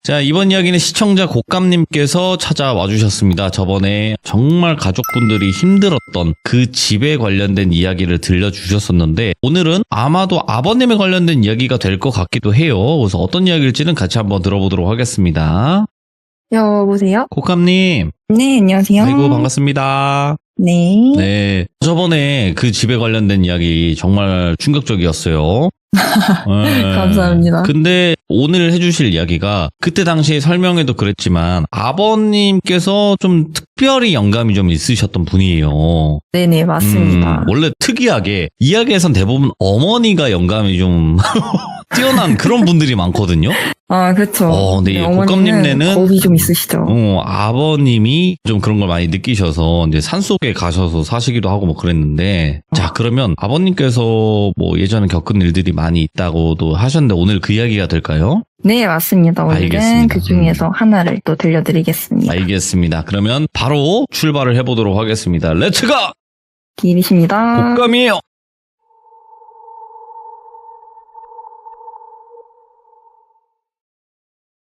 자, 이번 이야기는 시청자 곶감님께서 찾아와 주셨습니다. 저번에 정말 가족분들이 힘들었던 그 집에 관련된 이야기를 들려주셨었는데 오늘은 아마도 아버님에 관련된 이야기가 될 것 같기도 해요. 그래서 어떤 이야기일지는 같이 한번 들어보도록 하겠습니다. 여보세요? 곶감님. 네, 안녕하세요. 아이고, 반갑습니다. 네. 네. 저번에 그 집에 관련된 이야기 정말 충격적이었어요. 네. 감사합니다. 근데 오늘 해주실 이야기가 그때 당시에 설명에도 그랬지만 아버님께서 좀 특별히 영감이 좀 있으셨던 분이에요. 네네, 맞습니다. 원래 특이하게 이야기에선 대부분 어머니가 영감이 좀 뛰어난 그런 분들이 많거든요. 아, 그쵸. 근데 이 어머니는 곶감님네는 겁이 좀 있으시죠. 아버님이 좀 그런 걸 많이 느끼셔서 이제 산속에 가셔서 사시기도 하고 뭐 그랬는데 자, 그러면 아버님께서 뭐 예전에 겪은 일들이 많이 있다고도 하셨는데 오늘 그 이야기가 될까요? 네, 맞습니다. 오늘은 알겠습니다. 그 중에서 하나를 또 들려드리겠습니다. 알겠습니다. 그러면 바로 출발을 해보도록 하겠습니다. 렛츠고! 길이십니다. 곶감이에요.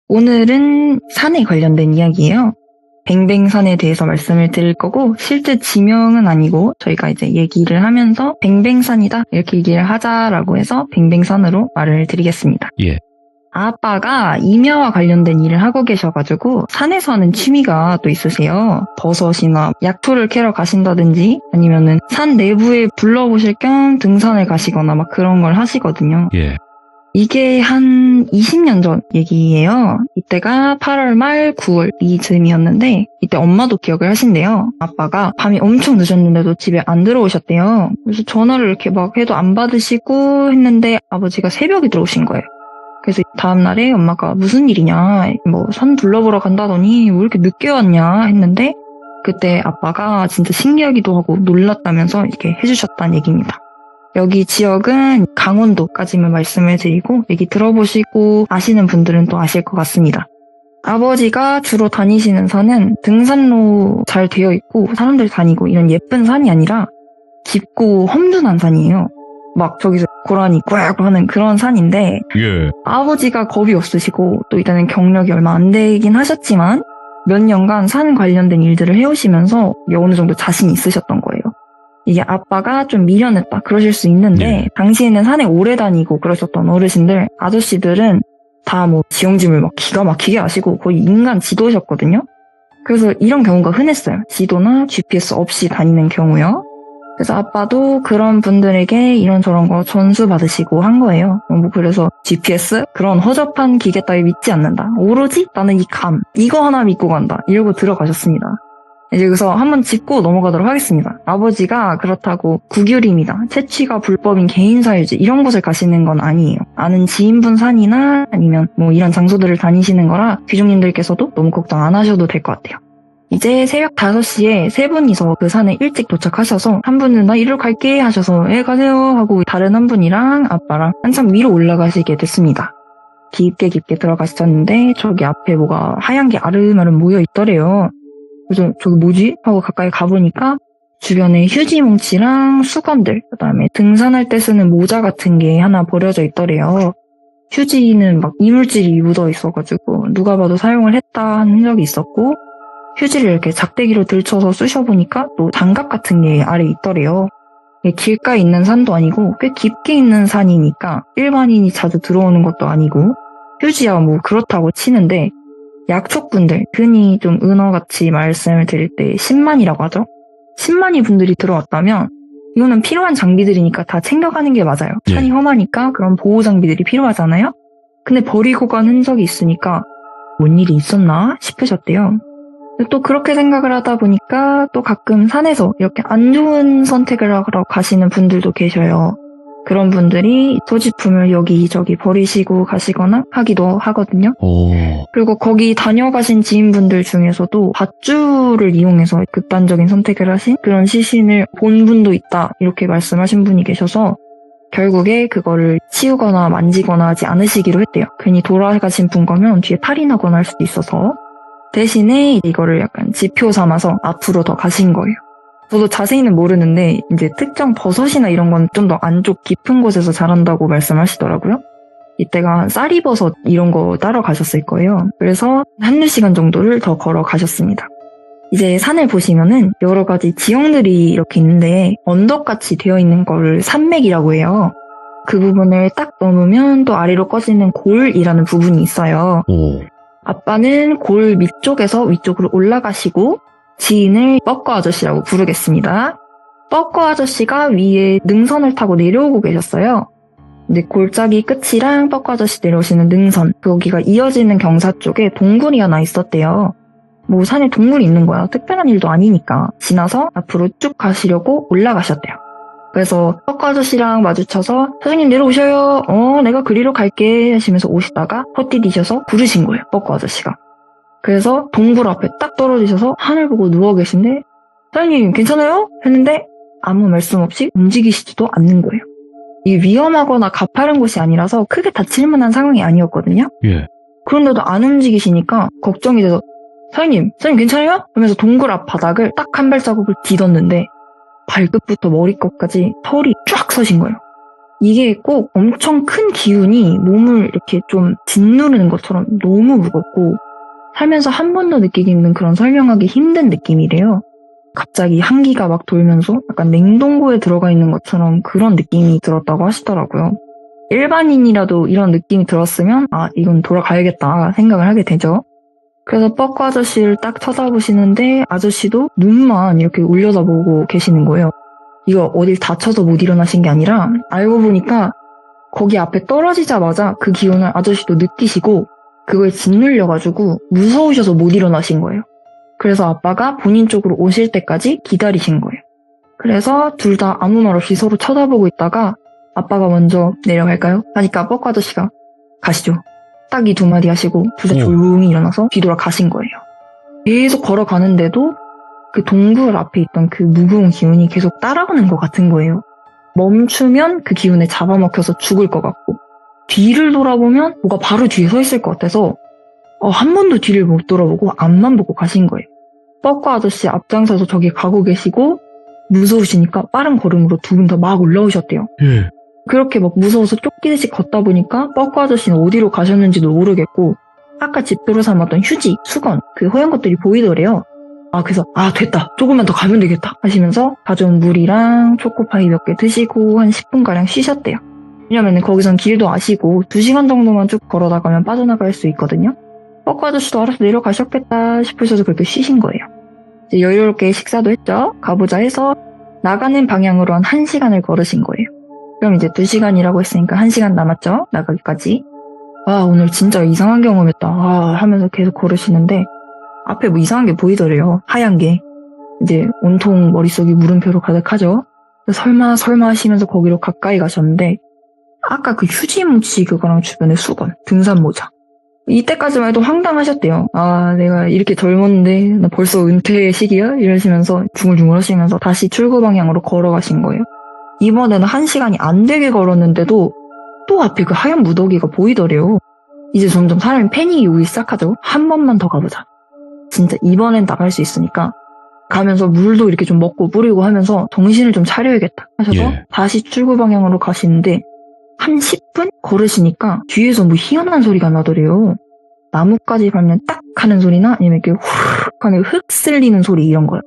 오늘은 산에 관련된 이야기예요. 뱅뱅산에 대해서 말씀을 드릴 거고 실제 지명은 아니고 저희가 이제 얘기를 하면서 뱅뱅산이다 이렇게 얘기를 하자라고 해서 뱅뱅산으로 말을 드리겠습니다. 예. 아빠가 임야와 관련된 일을 하고 계셔가지고 산에서 하는 취미가 또 있으세요. 버섯이나 약초를 캐러 가신다든지 아니면은 산 내부에 둘러보실 겸 등산을 가시거나 막 그런 걸 하시거든요. 예. 이게 한 20년 전 얘기예요. 이때가 8월 말 9월 이즈음이었는데 이때 엄마도 기억을 하신대요. 아빠가 밤이 엄청 늦었는데도 집에 안 들어오셨대요. 그래서 전화를 이렇게 막 해도 안 받으시고 했는데 아버지가 새벽에 들어오신 거예요. 그래서 다음날에 엄마가 무슨 일이냐, 뭐 산 둘러보러 간다더니 왜 이렇게 늦게 왔냐 했는데 그때 아빠가 진짜 신기하기도 하고 놀랐다면서 이렇게 해주셨다는 얘기입니다. 여기 지역은 강원도까지만 말씀을 드리고 얘기 들어보시고 아시는 분들은 또 아실 것 같습니다. 아버지가 주로 다니시는 산은 등산로 잘 되어 있고 사람들 다니고 이런 예쁜 산이 아니라 깊고 험준한 산이에요. 막 저기서 고라니 꽉 하는 그런 산인데 예. 아버지가 겁이 없으시고 또 이때는 경력이 얼마 안 되긴 하셨지만 몇 년간 산 관련된 일들을 해오시면서 어느 정도 자신이 있으셨던 거예요. 이게 아빠가 좀 미련했다 그러실 수 있는데 네. 당시에는 산에 오래 다니고 그러셨던 어르신들, 아저씨들은 다 뭐 지형짐을 막 기가 막히게 아시고 거의 인간 지도셨거든요. 그래서 이런 경우가 흔했어요. 지도나 GPS 없이 다니는 경우요. 그래서 아빠도 그런 분들에게 이런저런 거 전수 받으시고 한 거예요. 뭐 그래서 GPS? 그런 허접한 기계 따위 믿지 않는다. 오로지 나는 이 감, 이거 하나 믿고 간다. 이러고 들어가셨습니다. 이제 여기서 한번 짚고 넘어가도록 하겠습니다. 아버지가 그렇다고 국유림이다, 채취가 불법인 개인사유지 이런 곳을 가시는 건 아니에요. 아는 지인분 산이나 아니면 뭐 이런 장소들을 다니시는 거라 귀족님들께서도 너무 걱정 안 하셔도 될 것 같아요. 이제 새벽 5시에 세 분이서 그 산에 일찍 도착하셔서 한 분은 나 이리로 갈게 하셔서 가세요 하고 다른 한 분이랑 아빠랑 한참 위로 올라가시게 됐습니다. 깊게 들어가셨는데 저기 앞에 뭐가 하얀 게 아름아름 모여 있더래요. 그래서 저기 뭐지? 하고 가까이 가보니까 주변에 휴지 뭉치랑 수건들, 그다음에 등산할 때 쓰는 모자 같은 게 하나 버려져 있더래요. 휴지는 막 이물질이 묻어 있어가지고 누가 봐도 사용을 했다 하는 흔적이 있었고 휴지를 이렇게 작대기로 들쳐서 쑤셔보니까 또 장갑 같은 게 아래 있더래요. 길가에 있는 산도 아니고 꽤 깊게 있는 산이니까 일반인이 자주 들어오는 것도 아니고 휴지야 뭐 그렇다고 치는데 약촉분들, 흔히 좀 은어같이 말씀을 드릴 때 10만이라고 하죠. 10만이 분들이 들어왔다면 이거는 필요한 장비들이니까 다 챙겨가는 게 맞아요. 예. 산이 험하니까 그런 보호 장비들이 필요하잖아요. 근데 버리고 간 흔적이 있으니까 뭔 일이 있었나 싶으셨대요. 또 그렇게 생각을 하다 보니까 또 가끔 산에서 이렇게 안 좋은 선택을 하러 가시는 분들도 계셔요. 그런 분들이 소지품을 여기저기 버리시고 가시거나 하기도 하거든요. 오. 그리고 거기 다녀가신 지인분들 중에서도 밧줄을 이용해서 극단적인 선택을 하신 그런 시신을 본 분도 있다 이렇게 말씀하신 분이 계셔서 결국에 그거를 치우거나 만지거나 하지 않으시기로 했대요. 괜히 돌아가신 분 거면 뒤에 탈이 나거나 할 수도 있어서 대신에 이거를 약간 지표 삼아서 앞으로 더 가신 거예요. 저도 자세히는 모르는데 이제 특정 버섯이나 이런 건 좀 더 안쪽 깊은 곳에서 자란다고 말씀하시더라고요. 이때가 쌀이버섯 이런 거 따러 가셨을 거예요. 그래서 1-2시간 정도를 더 걸어가셨습니다. 이제 산을 보시면은 여러 가지 지형들이 이렇게 있는데 언덕같이 되어 있는 거를 산맥이라고 해요. 그 부분을 딱 넘으면 또 아래로 꺼지는 골이라는 부분이 있어요. 오. 아빠는 골 밑쪽에서 위쪽으로 올라가시고 지인을 뻐꺼 아저씨라고 부르겠습니다. 뻐꺼 아저씨가 위에 능선을 타고 내려오고 계셨어요. 근데 골짜기 끝이랑 뻐꺼 아저씨 내려오시는 능선, 거기가 이어지는 경사 쪽에 동굴이 하나 있었대요. 뭐 산에 동굴이 있는 거야. 특별한 일도 아니니까. 지나서 앞으로 쭉 가시려고 올라가셨대요. 그래서 뻐꺼 아저씨랑 마주쳐서 선생님 내려오셔요. 내가 그리로 갈게 하시면서 오시다가 헛디디셔서 부르신 거예요. 뻐꺼 아저씨가. 그래서 동굴 앞에 딱 떨어지셔서 하늘 보고 누워 계신데 선생님 괜찮아요? 했는데 아무 말씀 없이 움직이시지도 않는 거예요. 이게 위험하거나 가파른 곳이 아니라서 크게 다칠 만한 상황이 아니었거든요. 예. 그런데도 안 움직이시니까 걱정이 돼서 선생님 괜찮아요? 하면서 동굴 앞 바닥을 딱 한 발자국을 디뎠는데 발끝부터 머리끝까지 털이 쫙 서신 거예요. 이게 꼭 엄청 큰 기운이 몸을 이렇게 좀 짓누르는 것처럼 너무 무겁고 살면서 한 번도 느끼기 힘든 그런 설명하기 힘든 느낌이래요. 갑자기 한기가 막 돌면서 약간 냉동고에 들어가 있는 것처럼 그런 느낌이 들었다고 하시더라고요. 일반인이라도 이런 느낌이 들었으면 이건 돌아가야겠다 생각을 하게 되죠. 그래서 뻐꺼 아저씨를 딱 쳐다보시는데 아저씨도 눈만 이렇게 올려다보고 계시는 거예요. 이거 어딜 다쳐서 못 일어나신 게 아니라 알고 보니까 거기 앞에 떨어지자마자 그 기운을 아저씨도 느끼시고 그걸 짓눌려가지고 무서우셔서 못 일어나신 거예요. 그래서 아빠가 본인 쪽으로 오실 때까지 기다리신 거예요. 그래서 둘 다 아무 말 없이 서로 쳐다보고 있다가 아빠가 먼저 내려갈까요? 하니까 뻐꺼 아저씨가 가시죠. 딱 이 두 마디 하시고 둘 다 조용히 일어나서 뒤돌아 가신 거예요. 계속 걸어가는데도 그 동굴 앞에 있던 그 무거운 기운이 계속 따라오는 것 같은 거예요. 멈추면 그 기운에 잡아먹혀서 죽을 것 같고 뒤를 돌아보면 뭐가 바로 뒤에 서 있을 것 같아서 한 번도 뒤를 못 돌아보고 앞만 보고 가신 거예요. 뻐꺼 아저씨 앞장서서 저기 가고 계시고 무서우시니까 빠른 걸음으로 두 분 다 막 올라오셨대요. 예. 그렇게 막 무서워서 쫓기듯이 걷다 보니까 뻐꺼 아저씨는 어디로 가셨는지도 모르겠고 아까 집도로 삼았던 휴지, 수건, 그 허연 것들이 보이더래요. 그래서 됐다. 조금만 더 가면 되겠다 하시면서 가져온 물이랑 초코파이 몇 개 드시고 한 10분가량 쉬셨대요. 왜냐면 거기선 길도 아시고 2시간 정도만 쭉 걸어나가면 빠져나갈 수 있거든요. 뻐꺼 아저씨도 알아서 내려가셨겠다 싶으셔서 그렇게 쉬신 거예요. 이제 여유롭게 식사도 했죠. 가보자 해서 나가는 방향으로 한 1시간을 걸으신 거예요. 그럼 이제 2시간이라고 했으니까 1시간 남았죠. 나가기까지. 오늘 진짜 이상한 경험했다 하면서 계속 걸으시는데 앞에 뭐 이상한 게 보이더래요. 하얀 게. 이제 온통 머릿속이 물음표로 가득하죠. 설마 하시면서 거기로 가까이 가셨는데 아까 그 휴지 뭉치 그거랑 주변에 수건, 등산 모자. 이때까지만 해도 황당하셨대요. 내가 이렇게 젊었는데 나 벌써 은퇴의 시기야? 이러시면서 중얼중얼 하시면서 다시 출구 방향으로 걸어가신 거예요. 이번에는 1시간이 안 되게 걸었는데도 또 앞에 그 하얀 무더기가 보이더래요. 이제 점점 사람이 패닉이 오기 시작하죠. 한 번만 더 가보자. 진짜 이번엔 나갈 수 있으니까 가면서 물도 이렇게 좀 먹고 뿌리고 하면서 정신을 좀 차려야겠다 하셔서 다시 출구 방향으로 가시는데 한 10분 걸으시니까 뒤에서 뭐 희한한 소리가 나더래요. 나뭇가지 밟는 딱 하는 소리나 아니면 이렇게 후룩 하는 흙 쓸리는 소리 이런 거요.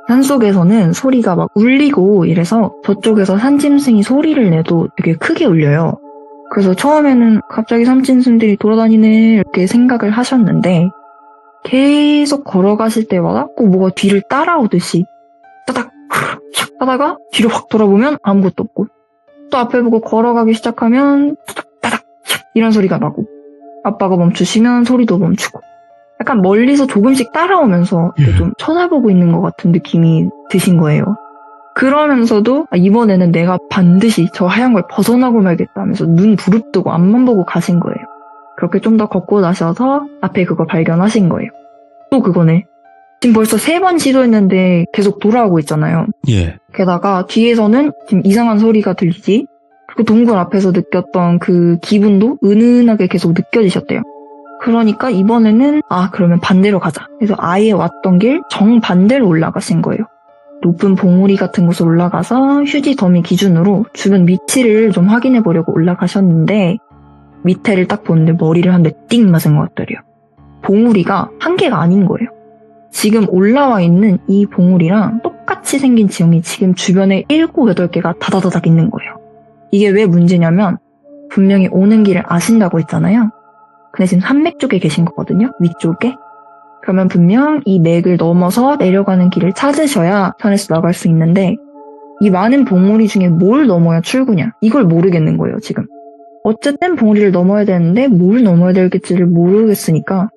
산속에서는 소리가 막 울리고 이래서 저쪽에서 산짐승이 소리를 내도 되게 크게 울려요. 그래서 처음에는 갑자기 산짐승들이 돌아다니네 이렇게 생각을 하셨는데 계속 걸어가실 때마다 꼭 뭐가 뒤를 따라오듯이 따닥 후룩 촥 하다가 뒤로 확 돌아보면 아무것도 없고 또 앞에 보고 걸어가기 시작하면 따닥 촥 이런 소리가 나고 아빠가 멈추시면 소리도 멈추고 약간 멀리서 조금씩 따라오면서 좀 쳐다보고 있는 것 같은 느낌이 드신 거예요. 그러면서도 이번에는 내가 반드시 저 하얀 걸 벗어나고 말겠다 하면서 눈 부릅뜨고 앞만 보고 가신 거예요. 그렇게 좀 더 걷고 나셔서 앞에 그거 발견하신 거예요. 또 그거네. 지금 벌써 3번 시도했는데 계속 돌아오고 있잖아요. 게다가 뒤에서는 지금 이상한 소리가 들리지? 그리고 동굴 앞에서 느꼈던 그 기분도 은은하게 계속 느껴지셨대요. 그러니까 이번에는 그러면 반대로 가자. 그래서 아예 왔던 길 정반대로 올라가신 거예요. 높은 봉우리 같은 곳에 올라가서 휴지 더미 기준으로 주변 위치를 좀 확인해 보려고 올라가셨는데 밑에를 딱 보는데 머리를 한 몇 띵 맞은 것 같더래요. 봉우리가 한 개가 아닌 거예요. 지금 올라와 있는 이 봉우리랑 똑같이 생긴 지형이 지금 주변에 7, 8개가 다다다닥 있는 거예요. 이게 왜 문제냐면 분명히 오는 길을 아신다고 했잖아요. 근데 지금 산맥 쪽에 계신 거거든요. 위쪽에. 그러면 분명 이 맥을 넘어서 내려가는 길을 찾으셔야 산에서 나갈 수 있는데 이 많은 봉우리 중에 뭘 넘어야 출구냐? 이걸 모르겠는 거예요, 지금. 어쨌든 봉우리를 넘어야 되는데 뭘 넘어야 될지를 모르겠으니까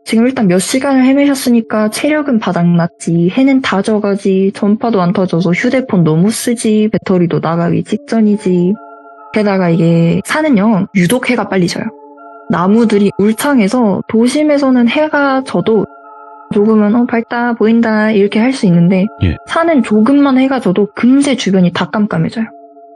지금 일단 몇 시간을 헤매셨으니까 체력은 바닥났지, 해는 다 져가지, 전파도 안 터져서 휴대폰 너무 쓰지, 배터리도 나가기 직전이지. 게다가 이게 산은요, 유독 해가 빨리 져요. 나무들이 울창해서 도심에서는 해가 져도 조금은 밝다, 보인다 이렇게 할 수 있는데 예. 산은 조금만 해가 져도 금세 주변이 다 깜깜해져요.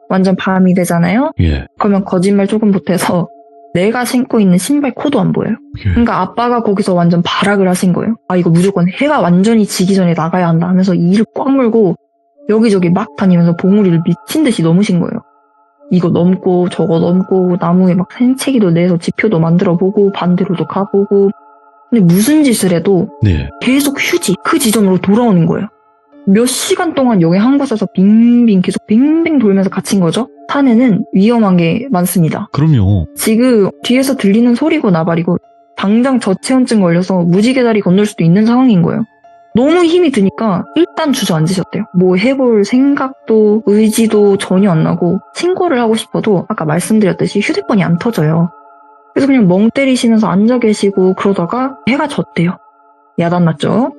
완전 밤이 되잖아요. 예. 그러면 거짓말 조금 못해서 내가 신고 있는 신발 코도 안 보여요. 예. 그러니까 아빠가 거기서 완전 발악을 하신 거예요. 아 이거 무조건 해가 완전히 지기 전에 나가야 한다 하면서 이를 꽉 물고 여기저기 막 다니면서 봉우리를 미친 듯이 넘으신 거예요. 이거 넘고 저거 넘고 나무에 막 생채기도 내서 지표도 만들어보고 반대로도 가보고 근데 무슨 짓을 해도 네. 계속 휴지 그 지점으로 돌아오는 거예요. 몇 시간 동안 여기 한 곳에서 빙빙 계속 빙빙 돌면서 갇힌 거죠. 산에는 위험한 게 많습니다. 그럼요. 지금 뒤에서 들리는 소리고 나발이고 당장 저체온증 걸려서 무지개 다리 건널 수도 있는 상황인 거예요. 너무 힘이 드니까 일단 주저앉으셨대요. 뭐 해볼 생각도 의지도 전혀 안 나고 신고를 하고 싶어도 아까 말씀드렸듯이 휴대폰이 안 터져요. 그래서 그냥 멍 때리시면서 앉아 계시고 그러다가 해가 졌대요. 야단났죠.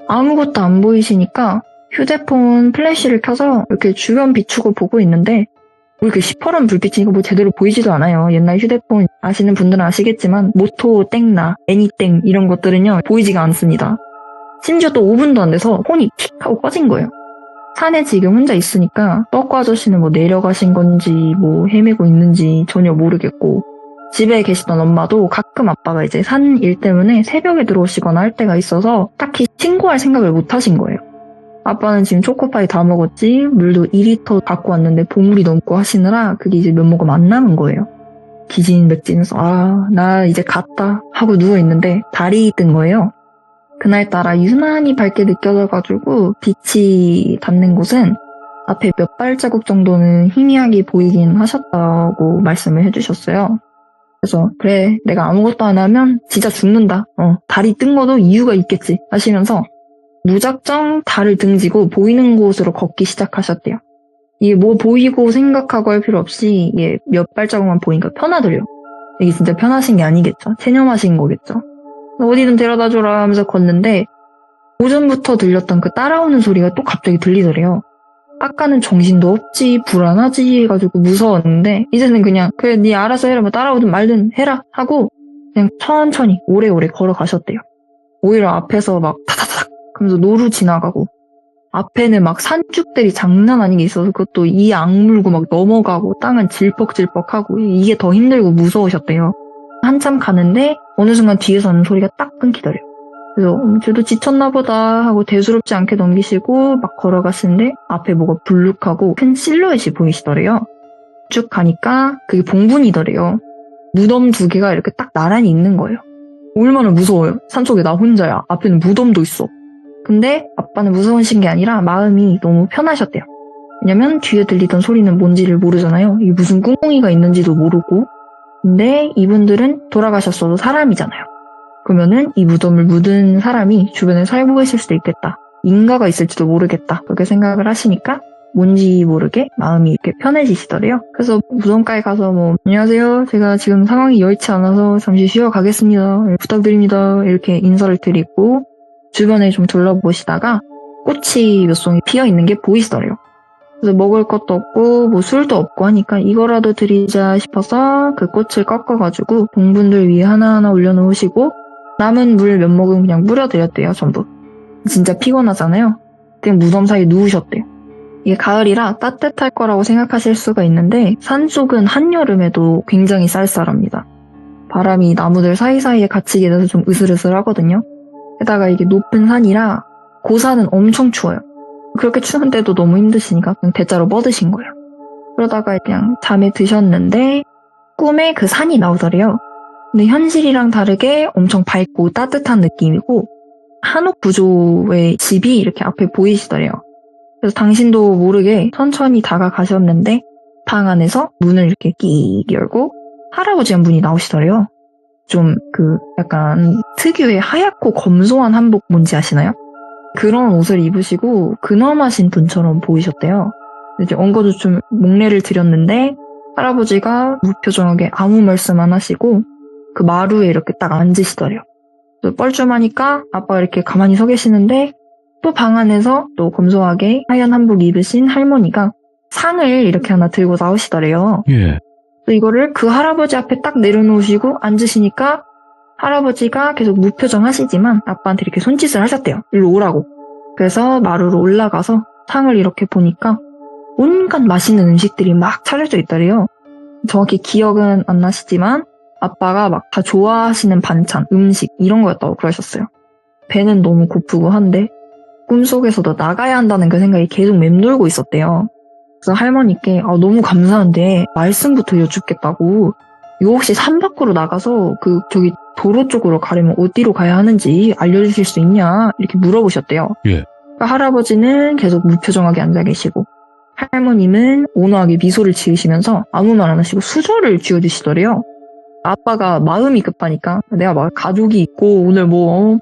아무것도 안 보이시니까 휴대폰 플래시를 켜서 이렇게 주변 비추고 보고 있는데 뭐 이렇게 시퍼런 불빛이 뭐 제대로 보이지도 않아요. 옛날 휴대폰 아시는 분들은 아시겠지만 모토 땡나, 애니땡 이런 것들은요 보이지가 않습니다. 심지어 또 5분도 안 돼서 폰이 킥 하고 꺼진 거예요. 산에 지금 혼자 있으니까 떡과 아저씨는 뭐 내려가신 건지 뭐 헤매고 있는지 전혀 모르겠고 집에 계시던 엄마도 가끔 아빠가 이제 산 일 때문에 새벽에 들어오시거나 할 때가 있어서 딱히 신고할 생각을 못 하신 거예요. 아빠는 지금 초코파이 다 먹었지 물도 2리터 갖고 왔는데 봉우리 넘고 하시느라 그게 이제 몇 모금 안 남은 거예요. 기진맥진해서 아 나 이제 갔다 하고 누워있는데 달이 뜬 거예요. 그날따라 유난히 밝게 느껴져가지고 빛이 닿는 곳은 앞에 몇 발자국 정도는 희미하게 보이긴 하셨다고 말씀을 해주셨어요. 그래서 그래 내가 아무것도 안 하면 진짜 죽는다. 달이 뜬 것도 이유가 있겠지 하시면서 무작정 달을 등지고 보이는 곳으로 걷기 시작하셨대요. 이게 뭐 보이고 생각하고 할 필요 없이 이게 몇 발자국만 보니까 편하더래요. 이게 진짜 편하신 게 아니겠죠. 체념하신 거겠죠. 어디든 데려다줘라 하면서 걷는데 오전부터 들렸던 그 따라오는 소리가 또 갑자기 들리더래요. 아까는 정신도 없지 불안하지 해가지고 무서웠는데 이제는 그냥 그래 네 알아서 해라 뭐 따라오든 말든 해라 하고 그냥 천천히 오래오래 걸어가셨대요. 오히려 앞에서 막 타타닥 하면서 노루 지나가고 앞에는 막 산쭉들이 장난 아닌 게 있어서 그것도 이 악물고 막 넘어가고 땅은 질퍽질퍽하고 이게 더 힘들고 무서우셨대요. 한참 가는데 어느 순간 뒤에서 하는 소리가 딱 끊기더래요. 그래서 쟤도 지쳤나 보다 하고 대수롭지 않게 넘기시고 막 걸어가시는데 앞에 뭐가 불룩하고 큰 실루엣이 보이시더래요. 쭉 가니까 그게 봉분이더래요. 무덤 2개가 이렇게 딱 나란히 있는 거예요. 얼마나 무서워요. 산속에 나 혼자야. 앞에는 무덤도 있어. 근데 아빠는 무서우신 게 아니라 마음이 너무 편하셨대요. 왜냐면 뒤에 들리던 소리는 뭔지를 모르잖아요. 이게 무슨 꿍꿍이가 있는지도 모르고. 근데 이분들은 돌아가셨어도 사람이잖아요. 그러면은 이 무덤을 묻은 사람이 주변에 살고 계실 수도 있겠다. 인가가 있을지도 모르겠다. 그렇게 생각을 하시니까 뭔지 모르게 마음이 이렇게 편해지시더래요. 그래서 무덤가에 가서 뭐 안녕하세요. 제가 지금 상황이 여의치 않아서 잠시 쉬어 가겠습니다. 부탁드립니다. 이렇게 인사를 드리고 주변에 좀 둘러보시다가 꽃이 몇 송이 피어 있는 게 보이시더래요. 그래서 먹을 것도 없고 뭐 술도 없고 하니까 이거라도 드리자 싶어서 그 꽃을 꺾어가지고 봉분들 위에 하나하나 올려놓으시고 남은 물 몇 모금 그냥 뿌려드렸대요. 전부. 진짜 피곤하잖아요. 그냥 무덤 사이에 누우셨대요. 이게 가을이라 따뜻할 거라고 생각하실 수가 있는데 산속은 한여름에도 굉장히 쌀쌀합니다. 바람이 나무들 사이사이에 갇히게 돼서 좀 으슬으슬하거든요. 게다가 이게 높은 산이라 고산은 엄청 추워요. 그렇게 추운데도 너무 힘드시니까 그냥 대자로 뻗으신 거예요. 그러다가 그냥 잠에 드셨는데 꿈에 그 산이 나오더래요. 근데 현실이랑 다르게 엄청 밝고 따뜻한 느낌이고 한옥 구조의 집이 이렇게 앞에 보이시더래요. 그래서 당신도 모르게 천천히 다가가셨는데 방 안에서 문을 이렇게 끼 열고 할아버지 한 분이 나오시더래요. 좀 약간 특유의 하얗고 검소한 한복 뭔지 아시나요? 그런 옷을 입으시고 근엄하신 분처럼 보이셨대요. 이제 엉거도 좀 목례를 드렸는데 할아버지가 무표정하게 아무 말씀 안 하시고 그 마루에 이렇게 딱 앉으시더래요. 뻘쭘하니까 아빠가 이렇게 가만히 서 계시는데 또 방 안에서 또 검소하게 하얀 한복 입으신 할머니가 상을 이렇게 하나 들고 나오시더래요. 예. 이거를 그 할아버지 앞에 딱 내려놓으시고 앉으시니까 할아버지가 계속 무표정하시지만 아빠한테 이렇게 손짓을 하셨대요. 일로 오라고. 그래서 마루로 올라가서 상을 이렇게 보니까 온갖 맛있는 음식들이 막 차려져 있더래요. 정확히 기억은 안 나시지만 아빠가 막 다 좋아하시는 반찬, 음식 이런 거였다고 그러셨어요. 배는 너무 고프고 한데 꿈속에서도 나가야 한다는 그 생각이 계속 맴돌고 있었대요. 그래서 할머니께 너무 감사한데 말씀부터 여쭙겠다고 이거 혹시 산 밖으로 나가서 저기 도로 쪽으로 가려면 어디로 가야 하는지 알려주실 수 있냐 이렇게 물어보셨대요. 예. 그러니까 할아버지는 계속 무표정하게 앉아 계시고 할머님은 온화하게 미소를 지으시면서 아무 말 안 하시고 수저를 쥐어주시더래요. 아빠가 마음이 급하니까 내가 막 가족이 있고 오늘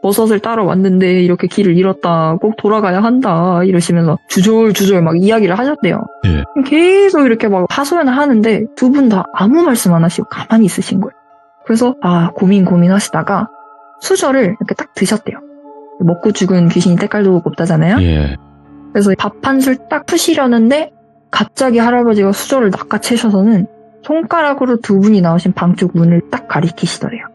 버섯을 따러 왔는데 이렇게 길을 잃었다 꼭 돌아가야 한다 이러시면서 주절주절 막 이야기를 하셨대요. 예. 계속 이렇게 막 하소연을 하는데 두 분 다 아무 말씀 안 하시고 가만히 있으신 거예요. 그래서 고민하시다가 수저를 이렇게 딱 드셨대요. 먹고 죽은 귀신이 때깔도 곱다잖아요. 예. 그래서 밥 한 술 딱 푸시려는데 갑자기 할아버지가 수저를 낚아채셔서는 손가락으로 두 분이 나오신 방 쪽 문을 딱 가리키시더래요.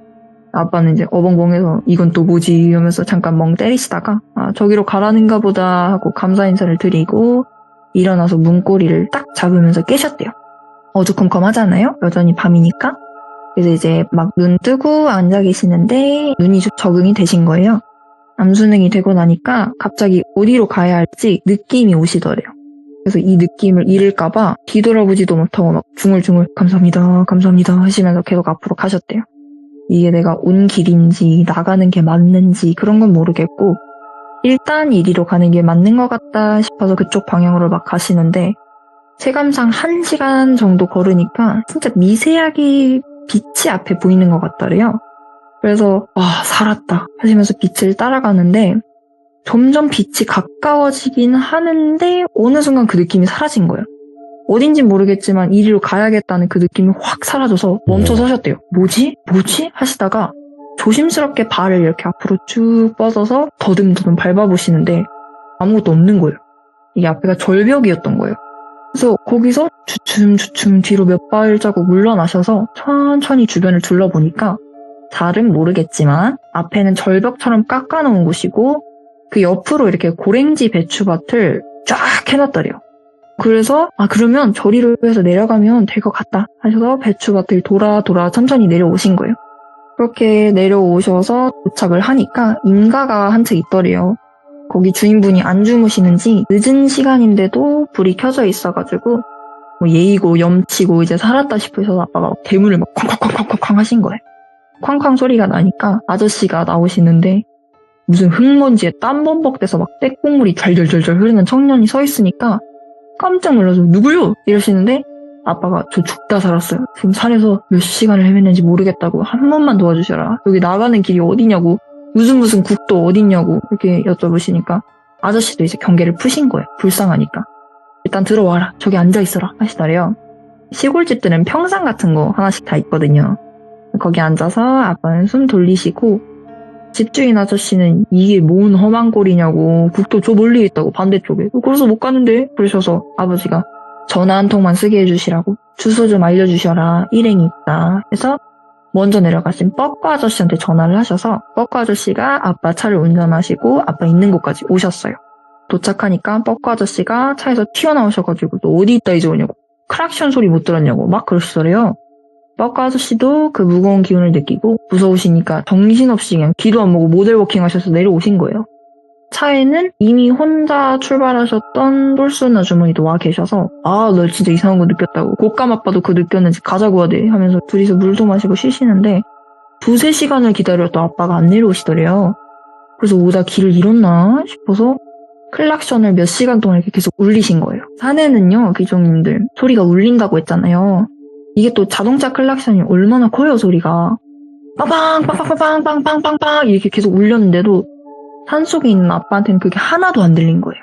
아빠는 이제 어벙벙해서 이건 또 뭐지 이러면서 잠깐 멍 때리시다가 저기로 가라는가 보다 하고 감사 인사를 드리고 일어나서 문고리를 딱 잡으면서 깨셨대요. 어두컴컴하잖아요? 여전히 밤이니까. 그래서 이제 막 눈 뜨고 앉아 계시는데 눈이 좀 적응이 되신 거예요. 암수능이 되고 나니까 갑자기 어디로 가야 할지 느낌이 오시더래요. 그래서 이 느낌을 잃을까봐 뒤돌아보지도 못하고 막 중얼중얼 감사합니다 하시면서 계속 앞으로 가셨대요. 이게 내가 온 길인지 나가는 게 맞는지 그런 건 모르겠고 일단 이리로 가는 게 맞는 것 같다 싶어서 그쪽 방향으로 막 가시는데 체감상 1시간 정도 걸으니까 진짜 미세하게 빛이 앞에 보이는 것 같더래요. 그래서 살았다 하시면서 빛을 따라가는데 점점 빛이 가까워지긴 하는데 어느 순간 그 느낌이 사라진 거예요. 어딘진 모르겠지만 이리로 가야겠다는 그 느낌이 확 사라져서 멈춰 서셨대요. 뭐지? 하시다가 조심스럽게 발을 이렇게 앞으로 쭉 뻗어서 더듬더듬 밟아보시는데 아무것도 없는 거예요. 이게 앞에가 절벽이었던 거예요. 그래서 거기서 주춤주춤 뒤로 몇 발자국 물러나셔서 천천히 주변을 둘러보니까 잘은 모르겠지만 앞에는 절벽처럼 깎아놓은 곳이고 그 옆으로 이렇게 고랭지 배추밭을 쫙 해놨더래요. 그래서 그러면 저리로 해서 내려가면 될 것 같다 하셔서 배추밭을 돌아 천천히 내려오신 거예요. 그렇게 내려오셔서 도착을 하니까 임가가 한 채 있더래요. 거기 주인분이 안 주무시는지 늦은 시간인데도 불이 켜져 있어가지고 예의고 염치고 이제 살았다 싶으셔서 아빠가 대문을 막 쾅쾅쾅쾅쾅 하신 거예요. 쾅쾅 소리가 나니까 아저씨가 나오시는데 무슨 흙먼지에 땀 범벅돼서 막 떼국물이 잘잘잘잘 흐르는 청년이 서 있으니까 깜짝 놀라서 누구요? 이러시는데 아빠가 저 죽다 살았어요. 지금 산에서 몇 시간을 헤맸는지 모르겠다고 한 번만 도와주셔라. 여기 나가는 길이 어디냐고 무슨 국도 어디냐고 이렇게 여쭤보시니까 아저씨도 이제 경계를 푸신 거예요. 불쌍하니까. 일단 들어와라. 저기 앉아있어라 하시더래요. 시골집들은 평상 같은 거 하나씩 다 있거든요. 거기 앉아서 아빠는 숨 돌리시고 집주인 아저씨는 이게 뭔 험한 꼴이냐고 국도 저 멀리 있다고 반대쪽에 그래서 못 가는데 그러셔서 아버지가 전화 한 통만 쓰게 해주시라고 주소 좀 알려주셔라 일행이 있다 해서 먼저 내려가신 뻐꾸 아저씨한테 전화를 하셔서 뻐꾸 아저씨가 아빠 차를 운전하시고 아빠 있는 곳까지 오셨어요. 도착하니까 뻐꾸 아저씨가 차에서 튀어나오셔가지고 너 어디 있다 이제 오냐고 크락션 소리 못 들었냐고 막 그러시더래요. 뻐꾸 아저씨도 그 무거운 기운을 느끼고 무서우시니까 정신없이 그냥 귀도 안 먹고 모델워킹 하셔서 내려오신 거예요. 차에는 이미 혼자 출발하셨던 똘순 아주머니도 와 계셔서 너 진짜 이상한 거 느꼈다고. 곶감 아빠도 그거 느꼈는지 가자고 하대 하면서 둘이서 물도 마시고 쉬시는데 2-3시간을 기다려도 아빠가 안 내려오시더래요. 그래서 오다 길을 잃었나 싶어서 클락션을 몇 시간 동안 이렇게 계속 울리신 거예요. 산에는요, 기종님들 소리가 울린다고 했잖아요. 이게 또 자동차 클락션이 얼마나 커요, 소리가. 빵빵 빵빵빵 빵빵빵빵 이렇게 계속 울렸는데도 산속에 있는 아빠한테는 그게 하나도 안 들린 거예요.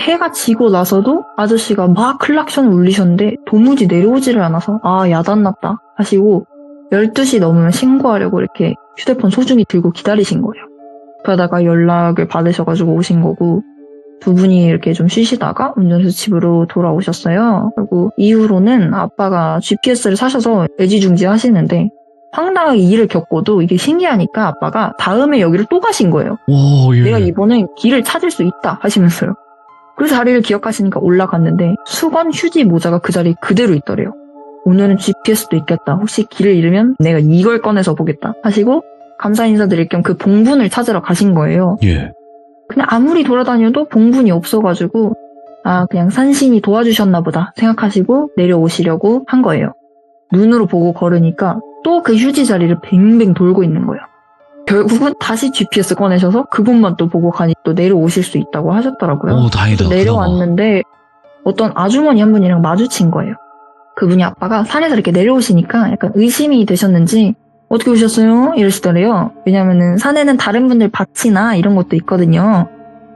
해가 지고 나서도 아저씨가 막 클락션을 울리셨는데 도무지 내려오지를 않아서 야단났다 하시고 12시 넘으면 신고하려고 이렇게 휴대폰 소중히 들고 기다리신 거예요. 그러다가 연락을 받으셔가지고 오신 거고 두 분이 이렇게 좀 쉬시다가 운전해서 집으로 돌아오셨어요. 그리고 이후로는 아빠가 GPS를 사셔서 애지중지 하시는데 황당하게 일을 겪고도 이게 신기하니까 아빠가 다음에 여기를 또 가신 거예요. 오, 예. 내가 이번엔 길을 찾을 수 있다 하시면서요. 그 자리를 기억하시니까 올라갔는데 수건, 휴지, 모자가 그 자리에 그대로 있더래요. 오늘은 GPS도 있겠다. 혹시 길을 잃으면 내가 이걸 꺼내서 보겠다 하시고 감사 인사드릴 겸 그 봉분을 찾으러 가신 거예요. 예. 그냥 아무리 돌아다녀도 봉분이 없어가지고 그냥 산신이 도와주셨나 보다 생각하시고 내려오시려고 한 거예요. 눈으로 보고 걸으니까 또 그 휴지 자리를 뱅뱅 돌고 있는 거예요. 결국은 다시 GPS 꺼내셔서 그곳만 또 보고 가니 또 내려오실 수 있다고 하셨더라고요. 오, 다행이다. 내려왔는데 어떤 아주머니 한 분이랑 마주친 거예요. 그분이 아빠가 산에서 이렇게 내려오시니까 약간 의심이 되셨는지 어떻게 오셨어요? 이러시더래요. 왜냐면은 산에는 다른 분들 밭이나 이런 것도 있거든요.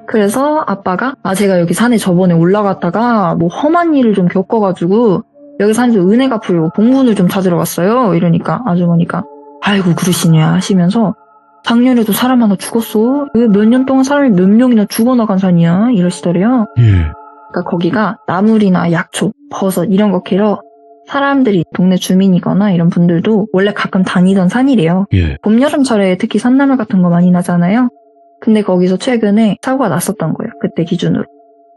그래서 아빠가 제가 여기 산에 저번에 올라갔다가 뭐 험한 일을 좀 겪어가지고 여기 산에서 은혜 갚으려고 봉분을 좀 찾으러 왔어요. 이러니까 아주머니가 아이고 그러시냐 하시면서 작년에도 사람 하나 죽었어. 왜 몇 년 동안 사람이 몇 명이나 죽어나간 산이야? 이러시더래요. 예. 그러니까 거기가 나물이나 약초, 버섯 이런 거 캐러 사람들이 동네 주민이거나 이런 분들도 원래 가끔 다니던 산이래요. 예. 봄, 여름철에 특히 산나물 같은 거 많이 나잖아요. 근데 거기서 최근에 사고가 났었던 거예요. 그때 기준으로.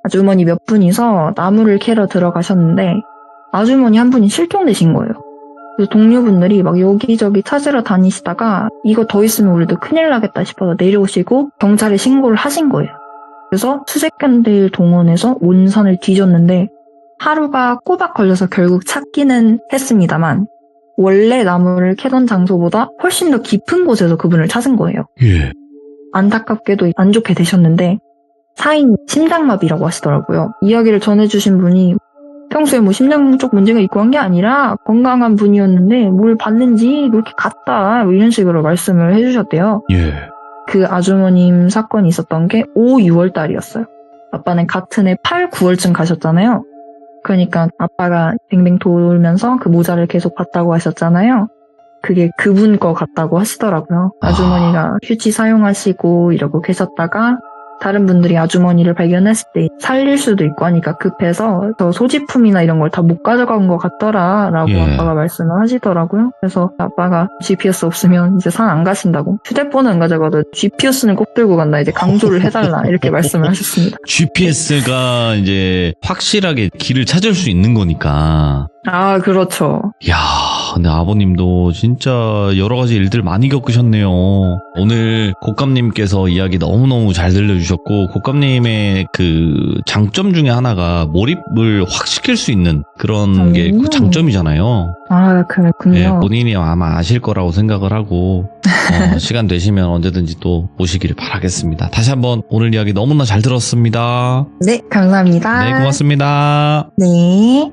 아주머니 몇 분이서 나무를 캐러 들어가셨는데 아주머니 한 분이 실종되신 거예요. 그래서 동료분들이 막 여기저기 찾으러 다니시다가 이거 더 있으면 우리도 큰일 나겠다 싶어서 내려오시고 경찰에 신고를 하신 거예요. 그래서 수색견들 동원해서 온 산을 뒤졌는데 하루가 꼬박 걸려서 결국 찾기는 했습니다만 원래 나무를 캐던 장소보다 훨씬 더 깊은 곳에서 그분을 찾은 거예요. 예. 안타깝게도 안 좋게 되셨는데 사인 심장마비라고 하시더라고요. 이야기를 전해주신 분이 평소에 뭐 심장 쪽 문제가 있고 한 게 아니라 건강한 분이었는데 뭘 봤는지 그렇게 갔다 뭐 이런 식으로 말씀을 해주셨대요. 예. 그 아주머님 사건이 있었던 게 5, 6월 달이었어요. 아빠는 같은 해 8, 9월쯤 가셨잖아요. 그러니까 아빠가 뱅뱅 돌면서 그 모자를 계속 봤다고 하셨잖아요. 그게 그분 거 같다고 하시더라고요. 아주머니가 휴지 사용하시고 이러고 계셨다가 다른 분들이 아주머니를 발견했을 때 살릴 수도 있고 하니까 급해서 저 소지품이나 이런 걸 다 못 가져간 것 같더라라고 예. 아빠가 말씀을 하시더라고요. 그래서 아빠가 GPS 없으면 이제 산 안 가신다고. 휴대폰은 안 가져가도 GPS는 꼭 들고 간다. 이제 강조를 해달라 이렇게 말씀을 하셨습니다. GPS가 이제 확실하게 길을 찾을 수 있는 거니까. 그렇죠. 야, 근데 아버님도 진짜 여러 가지 일들 많이 겪으셨네요. 오늘 곶감님께서 이야기 너무너무 잘 들려주셨고, 곶감님의 그 장점 중에 하나가 몰입을 확 시킬 수 있는 그런 게 그 장점이잖아요. 그렇군요. 네, 본인이 아마 아실 거라고 생각을 하고, 시간 되시면 언제든지 또 오시기를 바라겠습니다. 다시 한번 오늘 이야기 너무나 잘 들었습니다. 네, 감사합니다. 네, 고맙습니다. 네.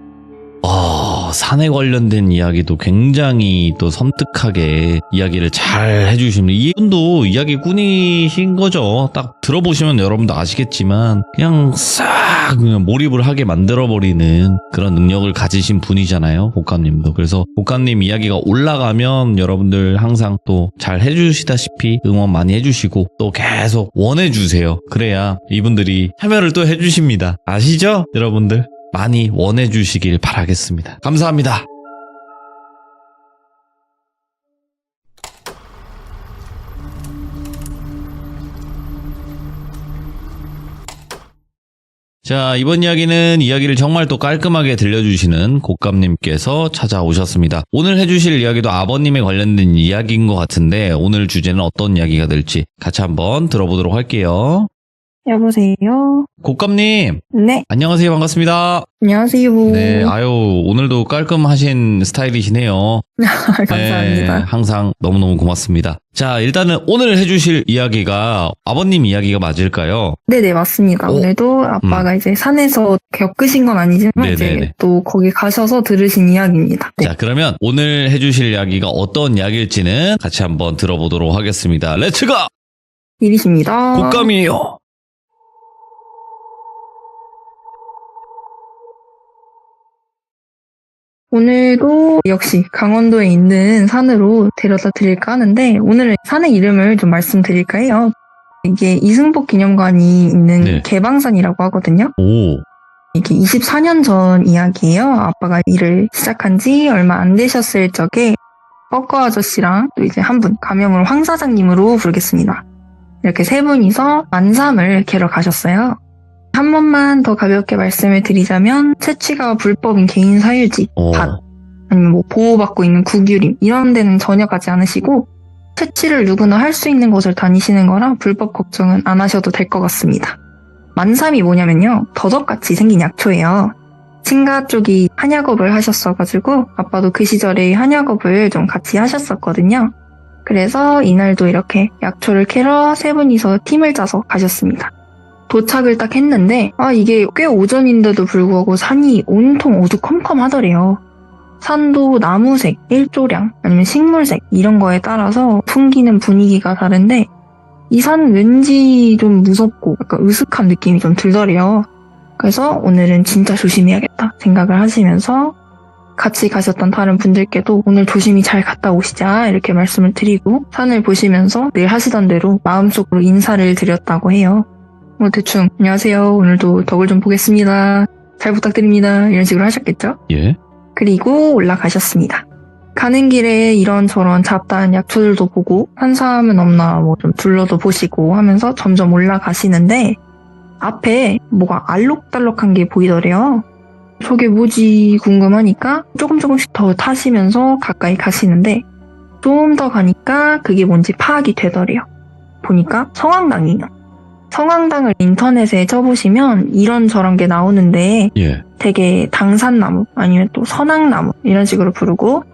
산에 관련된 이야기도 굉장히 또 섬뜩하게 이야기를 잘 해주시는 이분도 이야기꾼이신 거죠. 딱 들어보시면 여러분도 아시겠지만 그냥 싹 그냥 몰입을 하게 만들어버리는 그런 능력을 가지신 분이잖아요. 곶감님도. 그래서 곶감님 이야기가 올라가면 여러분들 항상 또 잘 해주시다시피 응원 많이 해주시고 또 계속 원해주세요. 그래야 이분들이 참여를 또 해주십니다. 아시죠? 여러분들? 많이 원해주시길 바라겠습니다. 감사합니다. 자, 이번 이야기는 이야기를 정말 또 깔끔하게 들려주시는 곶감님께서 찾아오셨습니다. 오늘 해주실 이야기도 아버님에 관련된 이야기인 것 같은데 오늘 주제는 어떤 이야기가 될지 같이 한번 들어보도록 할게요. 여보세요? 곶감님, 네, 안녕하세요. 반갑습니다. 안녕하세요. 네, 오늘도 깔끔하신 스타일이시네요. 감사합니다. 네, 항상 너무너무 고맙습니다. 자, 일단은 오늘 해주실 이야기가 아버님 이야기가 맞을까요? 네네, 맞습니다. 오. 오늘도 아빠가 이제 산에서 겪으신 건 아니지만 네네네. 이제 또 거기 가셔서 들으신 이야기입니다. 네. 자, 그러면 오늘 해주실 이야기가 어떤 이야기일지는 같이 한번 들어보도록 하겠습니다. 렛츠고! 일이십니다. 곶감이에요. 오늘도 역시 강원도에 있는 산으로 데려다 드릴까 하는데 오늘은 산의 이름을 좀 말씀드릴까 해요. 이게 이승복 기념관이 있는 네. 개방산이라고 하거든요. 오, 이게 24년 전 이야기예요. 아빠가 일을 시작한 지 얼마 안 되셨을 적에 뻐꺼 아저씨랑 또 이제 한 분, 가명을 황 사장님으로 부르겠습니다. 이렇게 세 분이서 만삼을 캐러 가셨어요. 한 번만 더 가볍게 말씀을 드리자면 채취가 불법인 개인 사유지, 오. 밭, 아니면 뭐 보호받고 있는 국유림 이런 데는 전혀 가지 않으시고 채취를 누구나 할 수 있는 곳을 다니시는 거라 불법 걱정은 안 하셔도 될 것 같습니다. 만삼이 뭐냐면요, 더덕같이 생긴 약초예요. 친가 쪽이 한약업을 하셨어가지고 아빠도 그 시절에 한약업을 좀 같이 하셨었거든요. 그래서 이날도 이렇게 약초를 캐러 세 분이서 팀을 짜서 가셨습니다. 도착을 딱 했는데 이게 꽤 오전인데도 불구하고 산이 온통 어두컴컴하더래요. 산도 나무색, 일조량, 아니면 식물색 이런 거에 따라서 풍기는 분위기가 다른데 이 산 왠지 좀 무섭고 약간 으슥한 느낌이 좀 들더래요. 그래서 오늘은 진짜 조심해야겠다 생각을 하시면서 같이 가셨던 다른 분들께도 오늘 조심히 잘 갔다 오시자 이렇게 말씀을 드리고 산을 보시면서 늘 하시던 대로 마음속으로 인사를 드렸다고 해요. 뭐 대충 안녕하세요, 오늘도 덕을 좀 보겠습니다, 잘 부탁드립니다 이런 식으로 하셨겠죠? 예. 그리고 올라가셨습니다. 가는 길에 이런저런 잡다한 약초들도 보고 한사함은 없나 뭐 좀 둘러도 보시고 하면서 점점 올라가시는데 앞에 뭐가 알록달록한 게 보이더래요. 저게 뭐지 궁금하니까 조금씩 더 타시면서 가까이 가시는데 좀 더 가니까 그게 뭔지 파악이 되더래요. 보니까 성황당이에요. 성황당을 인터넷에 쳐보시면 이런저런 게 나오는데 예. 되게 당산나무 아니면 또 선앙나무 이런 식으로 부르고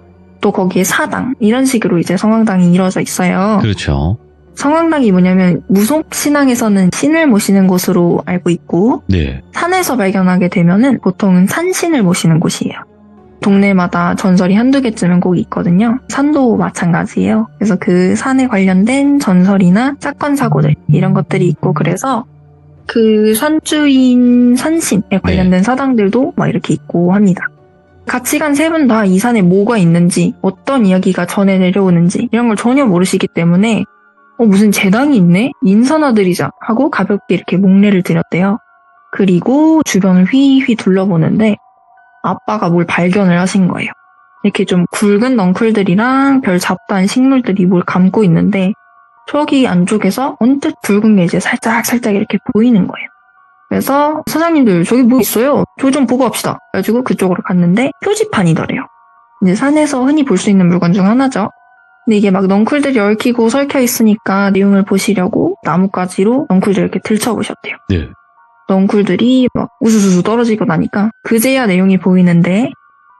또 거기에 사당 이런 식으로 이제 성황당이 이루어져 있어요. 그렇죠. 성황당이 뭐냐면 무속신앙에서는 신을 모시는 곳으로 알고 있고 네. 산에서 발견하게 되면은 보통은 산신을 모시는 곳이에요. 동네마다 전설이 한두 개쯤은 꼭 있거든요. 산도 마찬가지예요. 그래서 그 산에 관련된 전설이나 사건 사고들 이런 것들이 있고 그래서 그 산주인 산신에 관련된 사당들도 막 이렇게 있고 합니다. 같이 간 세 분 다 이 산에 뭐가 있는지 어떤 이야기가 전해 내려오는지 이런 걸 전혀 모르시기 때문에 무슨 재당이 있네? 인사나드리자 하고 가볍게 이렇게 목례를 드렸대요. 그리고 주변을 휘휘 둘러보는데 아빠가 뭘 발견을 하신 거예요. 이렇게 좀 굵은 넝쿨들이랑 별 잡다한 식물들이 뭘 감고 있는데 저기 안쪽에서 언뜻 붉은 게 이제 살짝 이렇게 보이는 거예요. 그래서 사장님들 저기 뭐 있어요? 저기 좀 보고 갑시다. 그래가지고 그쪽으로 갔는데 표지판이더래요. 이제 산에서 흔히 볼 수 있는 물건 중 하나죠. 근데 이게 막 넝쿨들이 얽히고 설켜 있으니까 내용을 보시려고 나뭇가지로 넝쿨들 이렇게 들춰보셨대요. 네. 넝쿨들이 막 우수수수 떨어지고 나니까 그제야 내용이 보이는데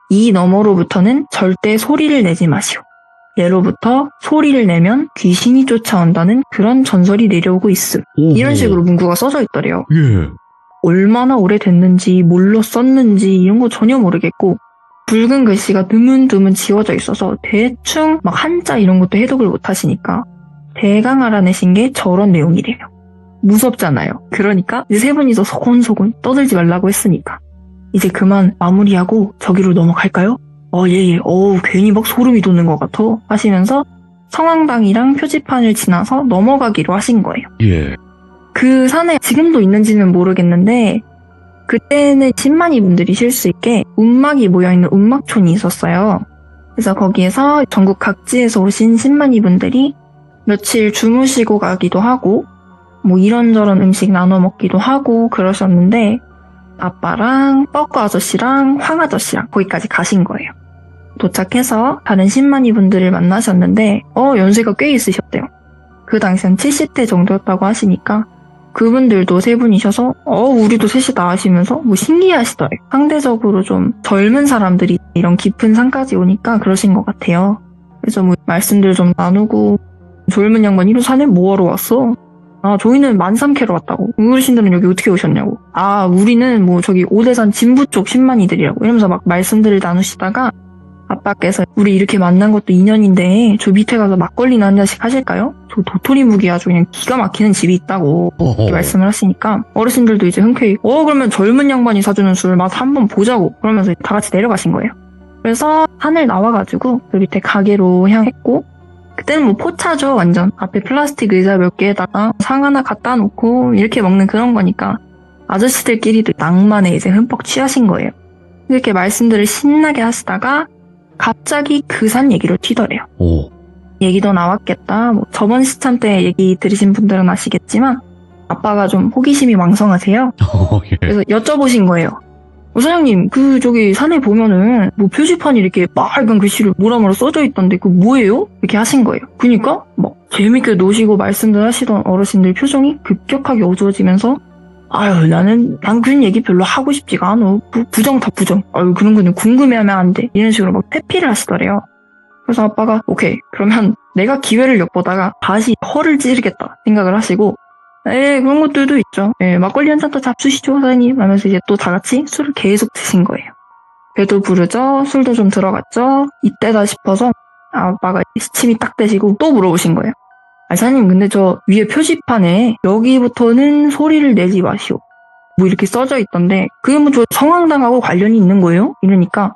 이 너머로부터는 절대 소리를 내지 마시오. 예로부터 소리를 내면 귀신이 쫓아온다는 그런 전설이 내려오고 있음. 이런 식으로 문구가 써져 있더래요. 예. 얼마나 오래됐는지 뭘로 썼는지 이런 거 전혀 모르겠고 붉은 글씨가 드문드문 지워져 있어서 대충 막 한자 이런 것도 해독을 못 하시니까 대강 알아내신 게 저런 내용이래요. 무섭잖아요. 그러니까 이제 세 분이서 소곤소곤 떠들지 말라고 했으니까 이제 그만 마무리하고 저기로 넘어갈까요? 예. 괜히 막 소름이 돋는 것 같아 하시면서 성황당이랑 표지판을 지나서 넘어가기로 하신 거예요. 예. 그 산에 지금도 있는지는 모르겠는데 그때는 신만이 분들이 쉴 수 있게 운막이 모여있는 운막촌이 있었어요. 그래서 거기에서 전국 각지에서 오신 신만이 분들이 며칠 주무시고 가기도 하고 뭐 이런저런 음식 나눠 먹기도 하고 그러셨는데 아빠랑 뻐꺼 아저씨랑 황 아저씨랑 거기까지 가신 거예요. 도착해서 다른 신만이 분들을 만나셨는데 연세가 꽤 있으셨대요. 그 당시엔 70대 정도였다고 하시니까 그분들도 세 분이셔서 우리도 셋이다 하시면서 뭐 신기해하시더래요. 상대적으로 좀 젊은 사람들이 이런 깊은 산까지 오니까 그러신 것 같아요. 그래서 뭐 말씀들 좀 나누고 젊은 양반 이런 산에 뭐하러 왔어? 아, 저희는 만삼캐러 왔다고. 어르신들은 여기 어떻게 오셨냐고. 아, 우리는 뭐 저기 오대산 진부 쪽 신만이들이라고 이러면서 막 말씀들을 나누시다가 아빠께서 우리 이렇게 만난 것도 인연인데 저 밑에 가서 막걸리나 한 잔씩 하실까요? 저 도토리 묵이 아주 그냥 기가 막히는 집이 있다고 이렇게 말씀을 하시니까 어르신들도 이제 흔쾌히 그러면 젊은 양반이 사주는 술 맛 한번 보자고 그러면서 다 같이 내려가신 거예요. 그래서 산을 나와가지고 그 밑에 가게로 향했고 그때는 뭐 포차죠 완전. 앞에 플라스틱 의자 몇 개에다가 상 하나 갖다 놓고 이렇게 먹는 그런 거니까 아저씨들끼리도 낭만에 이제 흠뻑 취하신 거예요. 이렇게 말씀들을 신나게 하시다가 갑자기 그 산 얘기로 튀더래요. 오. 얘기도 나왔겠다. 뭐 저번 시참 때 얘기 들으신 분들은 아시겠지만 아빠가 좀 호기심이 왕성하세요. 예. 그래서 여쭤보신 거예요. 사장님, 저기 산에 보면은 뭐 표지판이 이렇게 빨간 글씨로 뭐라 써져 있던데 그거 뭐예요? 이렇게 하신 거예요. 그니까 막 재밌게 노시고 말씀들 하시던 어르신들 표정이 급격하게 어두워지면서 아유, 난 그런 얘기 별로 하고 싶지가 않아. 부정 다 부정. 아유, 그런 거는 궁금해하면 안 돼. 이런 식으로 막 회피를 하시더래요. 그래서 아빠가 오케이, 그러면 내가 기회를 엿보다가 다시 허를 찌르겠다 생각을 하시고 그런 것들도 있죠. 막걸리 한 잔 더 잡수시죠, 사장님. 하면서 이제 또 다 같이 술을 계속 드신 거예요. 배도 부르죠. 술도 좀 들어갔죠. 이때다 싶어서 아빠가 시침이 딱 되시고 또 물어보신 거예요. 사장님, 근데 저 위에 표지판에 여기부터는 소리를 내지 마시오. 뭐 이렇게 써져 있던데 그게 뭐 저 성황당하고 관련이 있는 거예요? 이러니까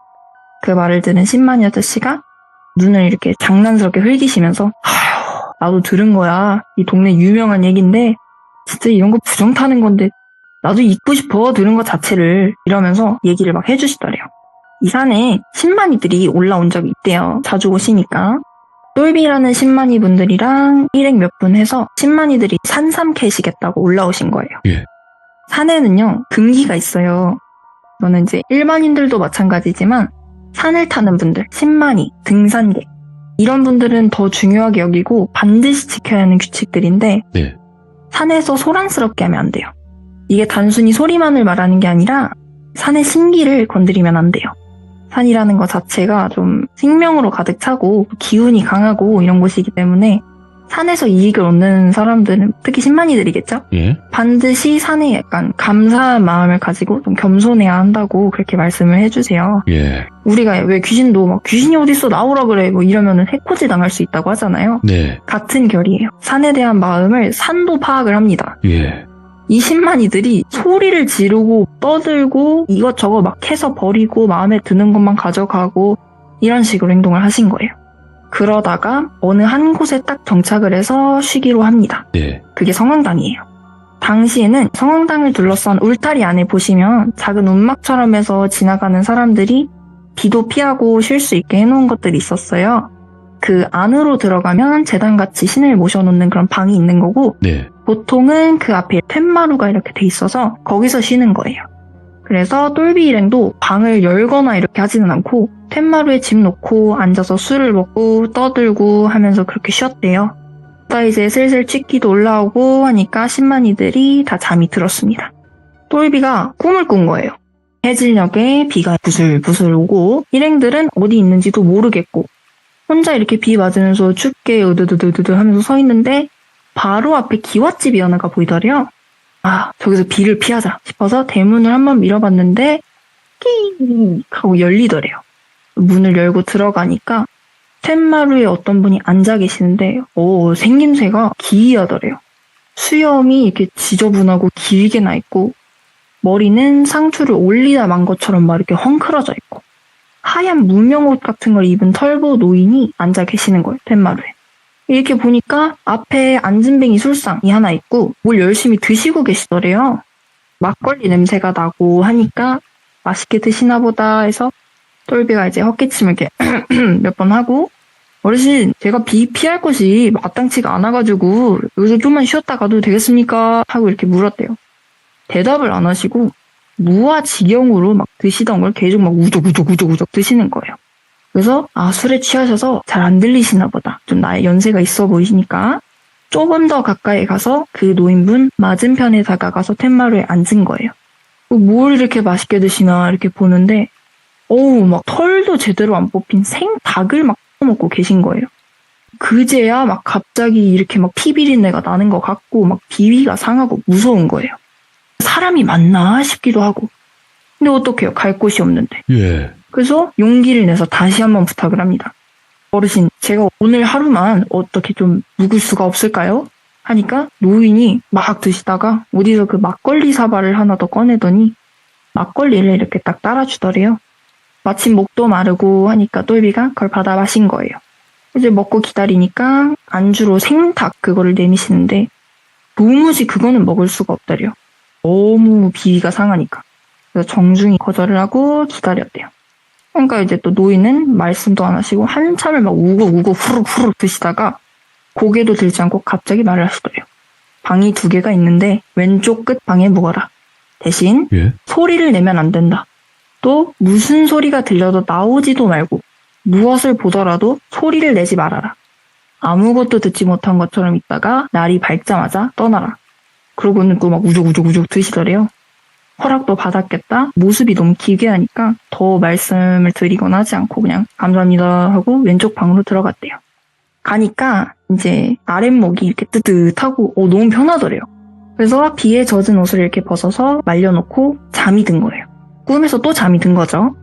그 말을 들은 신만이 아저씨가 눈을 이렇게 장난스럽게 흘기시면서 아휴, 나도 들은 거야. 이 동네 유명한 얘긴데 진짜 이런 거 부정 타는 건데 나도 잊고 싶어 들은 것 자체를 이러면서 얘기를 막 해주시더래요. 이 산에 신만이들이 올라온 적이 있대요. 자주 오시니까. 똘비라는 신만이 분들이랑 일행 몇 분 해서 신만이들이 산삼 캐시겠다고 올라오신 거예요. 예. 산에는요 금기가 있어요. 저는 이제 일반인들도 마찬가지지만 산을 타는 분들, 신만이, 등산객 이런 분들은 더 중요하게 여기고 반드시 지켜야 하는 규칙들인데 네. 산에서 소란스럽게 하면 안 돼요. 이게 단순히 소리만을 말하는 게 아니라 산의 신기를 건드리면 안 돼요. 산이라는 것 자체가 좀 생명으로 가득 차고 기운이 강하고 이런 곳이기 때문에 산에서 이익을 얻는 사람들은 특히 신만이들이겠죠? 예. 반드시 산에 약간 감사한 마음을 가지고 좀 겸손해야 한다고 그렇게 말씀을 해주세요. 예. 우리가 왜 귀신도 막 귀신이 어딨어 나오라 그래 뭐 이러면은 해코지 당할 수 있다고 하잖아요. 네. 같은 결이에요. 산에 대한 마음을 산도 파악을 합니다. 예. 이 신만이들이 소리를 지르고 떠들고 이것저것 막 해서 버리고 마음에 드는 것만 가져가고 이런 식으로 행동을 하신 거예요. 그러다가 어느 한 곳에 딱 정착을 해서 쉬기로 합니다. 네. 그게 성황당이에요. 당시에는 성황당을 둘러싼 울타리 안에 보시면 작은 움막처럼 해서 지나가는 사람들이 비도 피하고 쉴 수 있게 해놓은 것들이 있었어요. 그 안으로 들어가면 제단같이 신을 모셔놓는 그런 방이 있는 거고 네. 보통은 그 앞에 툇마루가 이렇게 돼 있어서 거기서 쉬는 거예요. 그래서 똘비 일행도 방을 열거나 이렇게 하지는 않고 툇마루에 짐 놓고 앉아서 술을 먹고 떠들고 하면서 그렇게 쉬었대요. 또 이제 슬슬 취기도 올라오고 하니까 신만이들이 다 잠이 들었습니다. 똘비가 꿈을 꾼 거예요. 해질녘에 비가 부슬부슬 오고 일행들은 어디 있는지도 모르겠고 혼자 이렇게 비 맞으면서 춥게 으드드드드 하면서 서 있는데 바로 앞에 기와집이 하나가 보이더래요. 아, 저기서 비를 피하자 싶어서 대문을 한번 밀어봤는데 끼익 하고 열리더래요. 문을 열고 들어가니까 툇마루에 어떤 분이 앉아 계시는데 생김새가 기이하더래요. 수염이 이렇게 지저분하고 길게 나 있고 머리는 상투를 올리다 만 것처럼 막 이렇게 헝클어져 있고 하얀 무명옷 같은 걸 입은 털보 노인이 앉아 계시는 거예요. 툇마루에. 이렇게 보니까 앞에 안진뱅이 술상이 하나 있고 뭘 열심히 드시고 계시더래요. 막걸리 냄새가 나고 하니까 맛있게 드시나 보다 해서 똘비가 이제 헛기침을 이렇게 몇 번 하고 어르신 제가 비 피할 곳이 마땅치가 않아가지고 여기서 좀만 쉬었다 가도 되겠습니까? 하고 이렇게 물었대요. 대답을 안 하시고 무아지경으로 막 드시던 걸 계속 막 우적우적 드시는 거예요. 그래서 술에 취하셔서 잘 안 들리시나 보다. 좀 나의 연세가 있어 보이시니까 조금 더 가까이 가서 그 노인분 맞은편에 다가가서 텐마루에 앉은 거예요. 뭘 이렇게 맛있게 드시나 이렇게 보는데 어우 막 털도 제대로 안 뽑힌 생닭을 막 먹고 계신 거예요. 그제야 막 갑자기 이렇게 막 피 비린내가 나는 것 같고 막 비위가 상하고 무서운 거예요. 사람이 맞나 싶기도 하고. 근데 어떡해요? 갈 곳이 없는데. 예. 그래서 용기를 내서 다시 한번 부탁을 합니다. 어르신, 제가 오늘 하루만 어떻게 좀 묵을 수가 없을까요? 하니까 노인이 막 드시다가 어디서 그 막걸리 사발을 하나 더 꺼내더니 막걸리를 이렇게 딱 따라주더래요. 마침 목도 마르고 하니까 똘비가 그걸 받아 마신 거예요. 이제 먹고 기다리니까 안주로 생닭 그거를 내미시는데 도무지 그거는 먹을 수가 없더래요. 너무 비위가 상하니까. 그래서 정중히 거절을 하고 기다렸대요. 그러니까 이제 또 노인은 말씀도 안 하시고 한참을 막 우고 후룩후룩 드시다가 고개도 들지 않고 갑자기 말을 하시더래요. 방이 2개가 있는데 왼쪽 끝 방에 묵어라. 대신 예. 소리를 내면 안 된다. 또 무슨 소리가 들려도 나오지도 말고 무엇을 보더라도 소리를 내지 말아라. 아무것도 듣지 못한 것처럼 있다가 날이 밝자마자 떠나라. 그러고는 또 막 우죽우죽 드시더래요. 허락도 받았겠다. 모습이 너무 기괴하니까 더 말씀을 드리거나 하지 않고 그냥 감사합니다 하고 왼쪽 방으로 들어갔대요. 가니까 이제 아랫목이 이렇게 뜨뜻하고 너무 편하더래요. 그래서 비에 젖은 옷을 이렇게 벗어서 말려놓고 잠이 든 거예요. 꿈에서 또 잠이 든 거죠.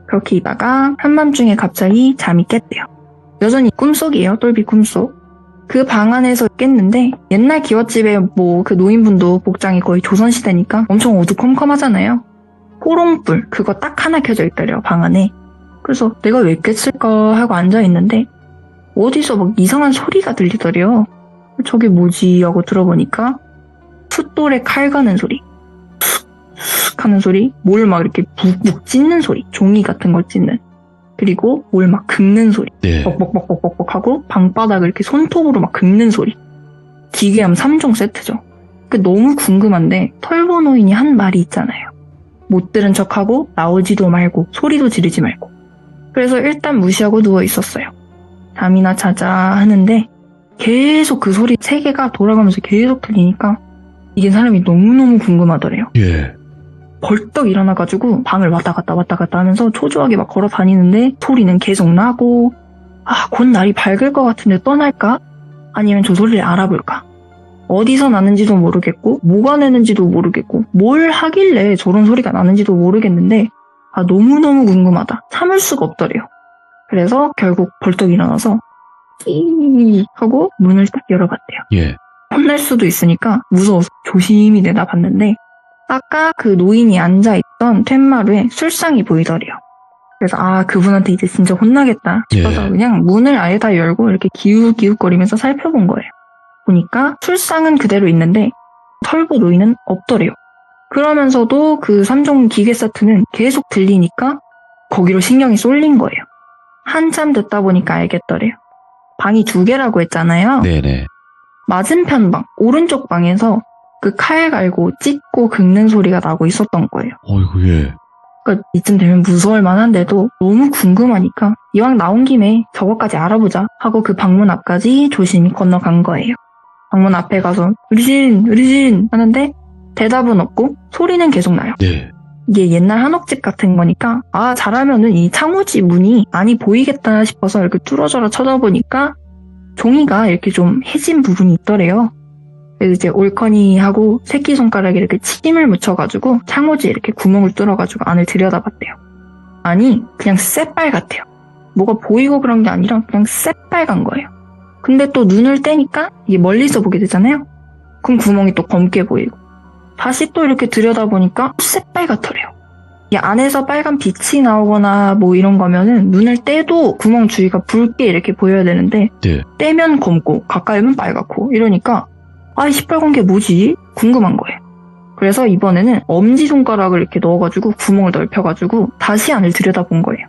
그렇게 있다가 한밤중에 갑자기 잠이 깼대요. 여전히 꿈속이에요. 똘비 꿈속. 그 방 안에서 깼는데 옛날 기와집에 뭐 그 노인분도 복장이 거의 조선시대니까 엄청 어두컴컴하잖아요. 호롱불 그거 딱 하나 켜져 있더래요. 방 안에. 그래서 내가 왜 깼을까 하고 앉아있는데 어디서 막 이상한 소리가 들리더래요. 저게 뭐지 하고 들어보니까 숫돌에 칼 가는 소리, 툭툭 하는 소리, 뭘 막 이렇게 북북 찢는 소리, 종이 같은 걸 찢는, 그리고 뭘 막 긁는 소리, 네. 뻑뻑뻑뻑뻑 하고 방바닥을 이렇게 손톱으로 막 긁는 소리. 기괴함 3종 세트죠. 너무 궁금한데 털보 노인이 한 말이 있잖아요. 못 들은 척하고 나오지도 말고 소리도 지르지 말고. 그래서 일단 무시하고 누워 있었어요. 잠이나 자자 하는데 계속 그 소리 3개가 돌아가면서 계속 들리니까 이게 사람이 너무너무 궁금하더래요. 예. 벌떡 일어나가지고 방을 왔다 갔다 하면서 초조하게 막 걸어 다니는데 소리는 계속 나고 곧 날이 밝을 것 같은데 떠날까? 아니면 저 소리를 알아볼까? 어디서 나는지도 모르겠고 뭐가 내는지도 모르겠고 뭘 하길래 저런 소리가 나는지도 모르겠는데 너무너무 궁금하다. 참을 수가 없더래요. 그래서 결국 벌떡 일어나서 끼 하고 문을 딱 열어봤대요. 예. 혼날 수도 있으니까 무서워서 조심히 내다봤는데 아까 그 노인이 앉아있던 텐마루에 술상이 보이더래요. 그래서 그분한테 이제 진짜 혼나겠다 싶어서 예. 그냥 문을 아예 다 열고 이렇게 기웃기웃거리면서 살펴본 거예요. 보니까 술상은 그대로 있는데 털보 노인은 없더래요. 그러면서도 그 3종 기계 세트는 계속 들리니까 거기로 신경이 쏠린 거예요. 한참 듣다 보니까 알겠더래요. 방이 2개라고 했잖아요. 네네. 맞은편 방, 오른쪽 방에서 그 칼 갈고 찢고 긁는 소리가 나고 있었던 거예요. 어이구, 예. 그러니까 이쯤 되면 무서울 만한데도 너무 궁금하니까 이왕 나온 김에 저거까지 알아보자 하고 그 방문 앞까지 조심히 건너간 거예요. 방문 앞에 가서 어르신 하는데 대답은 없고 소리는 계속 나요. 네. 이게 옛날 한옥집 같은 거니까 잘하면은 이 창호지 문이 안이 보이겠다 싶어서 이렇게 뚫어져라 쳐다보니까 종이가 이렇게 좀 해진 부분이 있더래요. 그래서 이제 올커니 하고 새끼손가락에 이렇게 침을 묻혀가지고 창호지에 이렇게 구멍을 뚫어가지고 안을 들여다봤대요. 아니 그냥 새빨갛대요. 뭐가 보이고 그런 게 아니라 그냥 새빨간 거예요. 근데 또 눈을 떼니까 이게 멀리서 보게 되잖아요. 그럼 구멍이 또 검게 보이고 다시 또 이렇게 들여다보니까 새빨갛더래요. 이 안에서 빨간 빛이 나오거나 뭐 이런 거면은 눈을 떼도 구멍 주위가 붉게 이렇게 보여야 되는데 네. 떼면 검고 가까이면 빨갛고 이러니까 이 시뻘건 게 뭐지? 궁금한 거예요. 그래서 이번에는 엄지손가락을 이렇게 넣어가지고 구멍을 넓혀가지고 다시 안을 들여다본 거예요.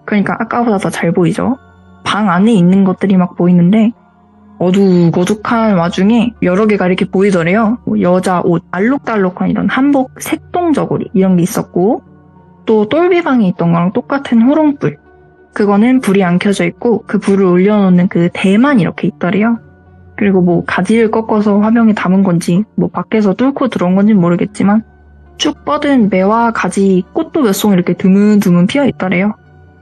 그러니까 아까보다 더 잘 보이죠? 방 안에 있는 것들이 막 보이는데 어둑어둑한 와중에 여러 개가 이렇게 보이더래요. 여자 옷, 알록달록한 이런 한복 색동저고리 이런 게 있었고 또 똘비방에 있던 거랑 똑같은 호롱불, 그거는 불이 안 켜져 있고 그 불을 올려놓는 그 대만 이렇게 있더래요. 그리고 뭐 가지를 꺾어서 화병에 담은 건지 뭐 밖에서 뚫고 들어온 건지는 모르겠지만 쭉 뻗은 매와 가지, 꽃도 몇 송 이렇게 드문드문 피어 있더래요.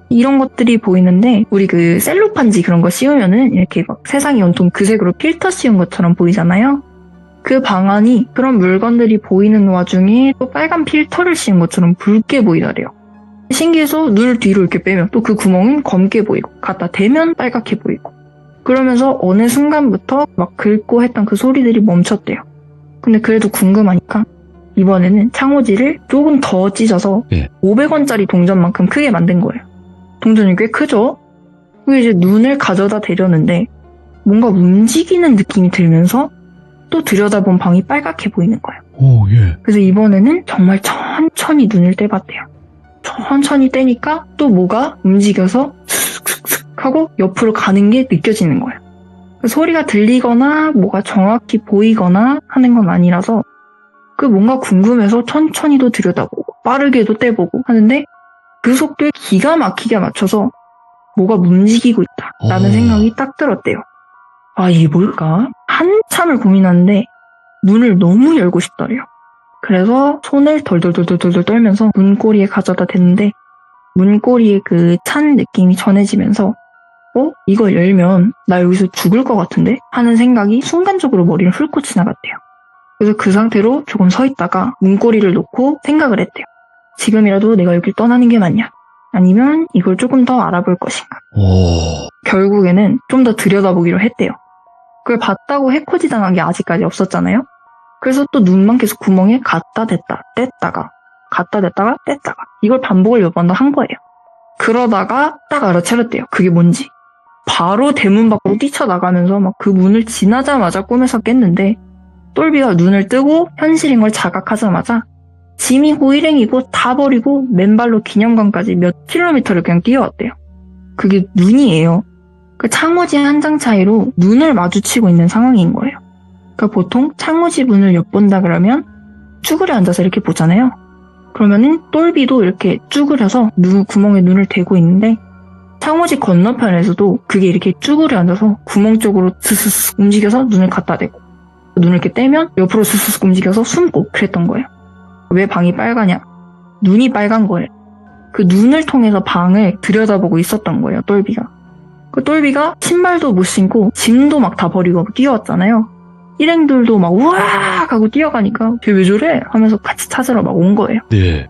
이런 것들이 보이는데 우리 그 셀로판지 그런 거 씌우면은 이렇게 막 세상이 온통 그 색으로 필터 씌운 것처럼 보이잖아요. 그 방안이 그런 물건들이 보이는 와중에 또 빨간 필터를 씌운 것처럼 붉게 보이더래요. 신기해서 눈을 뒤로 이렇게 빼면 또 그 구멍은 검게 보이고 갖다 대면 빨갛게 보이고 그러면서 어느 순간부터 막 긁고 했던 그 소리들이 멈췄대요. 근데 그래도 궁금하니까 이번에는 창호지를 조금 더 찢어서 네. 500원짜리 동전만큼 크게 만든 거예요. 동전이 꽤 크죠? 그리고 이제 눈을 가져다 대려는데 뭔가 움직이는 느낌이 들면서 또 들여다본 방이 빨갛게 보이는 거예요. 오, 예. 그래서 이번에는 정말 천천히 눈을 떼봤대요. 천천히 떼니까 또 뭐가 움직여서 슥슥슥 하고 옆으로 가는 게 느껴지는 거예요. 소리가 들리거나 뭐가 정확히 보이거나 하는 건 아니라서 그 뭔가 궁금해서 천천히도 들여다보고 빠르게도 떼보고 하는데 그 속도에 기가 막히게 맞춰서 뭐가 움직이고 있다라는 생각이 딱 들었대요. 아, 이게 뭘까? 한참을 고민하는데 눈을 너무 열고 싶더래요. 그래서 손을 덜덜덜덜덜 떨면서 문고리에 가져다 댔는데 문고리에 그 찬 느낌이 전해지면서 이걸 열면 나 여기서 죽을 것 같은데? 하는 생각이 순간적으로 머리를 훑고 지나갔대요. 그래서 그 상태로 조금 서 있다가 문고리를 놓고 생각을 했대요. 지금이라도 내가 여길 떠나는 게 맞냐? 아니면 이걸 조금 더 알아볼 것인가? 오. 결국에는 좀 더 들여다보기로 했대요. 그걸 봤다고 해코지 당한 게 아직까지 없었잖아요? 그래서 또 눈만 계속 구멍에 갖다 댔다, 뗐다가, 갖다 댔다가, 뗐다가. 이걸 반복을 몇 번 더 한 거예요. 그러다가 딱 알아차렸대요. 그게 뭔지. 바로 대문 밖으로 뛰쳐나가면서 막 그 문을 지나자마자 꿈에서 깼는데 똘비가 눈을 뜨고 현실인 걸 자각하자마자 짐이고 일행이고 다 버리고 맨발로 기념관까지 몇 킬로미터를 그냥 뛰어왔대요. 그게 눈이에요. 그 창호지 한 장 차이로 눈을 마주치고 있는 상황인 거예요. 그러니까 보통 창호지 문을 엿본다 그러면 쭈그려 앉아서 이렇게 보잖아요. 그러면은 똘비도 이렇게 쭈그려서 구멍에 눈을 대고 있는데 창호지 건너편에서도 그게 이렇게 쭈그려 앉아서 구멍 쪽으로 스스스 움직여서 눈을 갖다 대고 눈을 이렇게 떼면 옆으로 스스스 움직여서 숨고 그랬던 거예요. 왜 방이 빨가냐? 눈이 빨간 거예요. 그 눈을 통해서 방을 들여다보고 있었던 거예요, 똘비가. 그 똘비가 신발도 못 신고 짐도 막 다 버리고 뛰어왔잖아요. 일행들도 막 우악 하고 뛰어가니까 걔 왜 저래? 하면서 같이 찾으러 막 온 거예요. 네.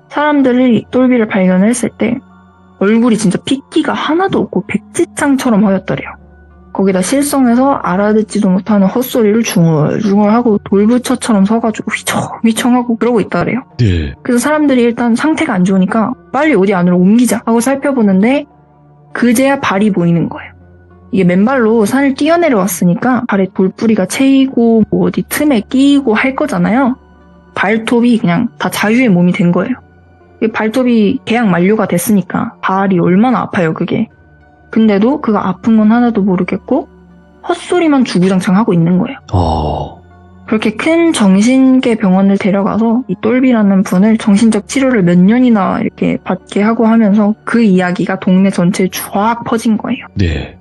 사람들이 똘비를 발견을 했을 때 얼굴이 진짜 핏기가 하나도 없고 백지창처럼 하였더래요. 거기다 실성해서 알아듣지도 못하는 헛소리를 중얼중얼하고 돌부처처럼 서가지고 휘청휘청하고 그러고 있더래요. 네. 그래서 사람들이 일단 상태가 안 좋으니까 빨리 어디 안으로 옮기자 하고 살펴보는데 그제야 발이 보이는 거예요. 이게 맨발로 산을 뛰어내려왔으니까 발에 돌뿌리가 채이고 뭐 어디 틈에 끼이고 할 거잖아요. 발톱이 그냥 다 자유의 몸이 된 거예요. 발톱이 계약 만료가 됐으니까 발이 얼마나 아파요, 그게. 근데도 그거 아픈 건 하나도 모르겠고 헛소리만 주구장창 하고 있는 거예요. 그렇게 큰 정신계 병원을 데려가서 이 똘비라는 분을 정신적 치료를 몇 년이나 이렇게 받게 하고 하면서 그 이야기가 동네 전체에 쫙 퍼진 거예요. 네.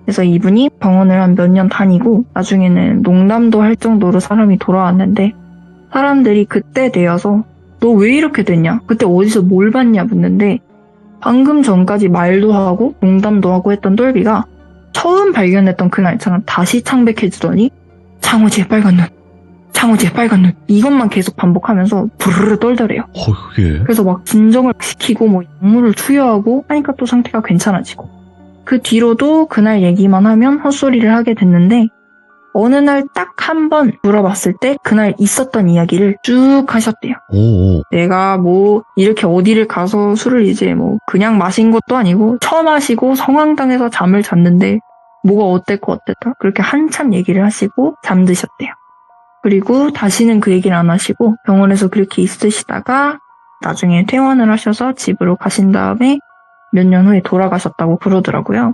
그래서 이분이 병원을 한 몇 년 다니고 나중에는 농담도 할 정도로 사람이 돌아왔는데 사람들이 그때 되어서 너 왜 이렇게 됐냐? 그때 어디서 뭘 봤냐? 묻는데 방금 전까지 말도 하고 농담도 하고 했던 똘비가 처음 발견했던 그날처럼 다시 창백해지더니 창호지의 빨간 눈, 창호지의 빨간 눈 이것만 계속 반복하면서 부르르 떨더래요. 예. 그래서 막 진정을 시키고 뭐 약물을 투여하고 하니까 또 상태가 괜찮아지고 그 뒤로도 그날 얘기만 하면 헛소리를 하게 됐는데 어느 날 딱 한 번 물어봤을 때 그날 있었던 이야기를 쭉 하셨대요. 오. 내가 뭐 이렇게 어디를 가서 술을 이제 뭐 그냥 마신 것도 아니고 처마시고 성황당해서 잠을 잤는데 뭐가 어땠고 어땠다 그렇게 한참 얘기를 하시고 잠드셨대요. 그리고 다시는 그 얘기를 안 하시고 병원에서 그렇게 있으시다가 나중에 퇴원을 하셔서 집으로 가신 다음에 몇 년 후에 돌아가셨다고 그러더라고요.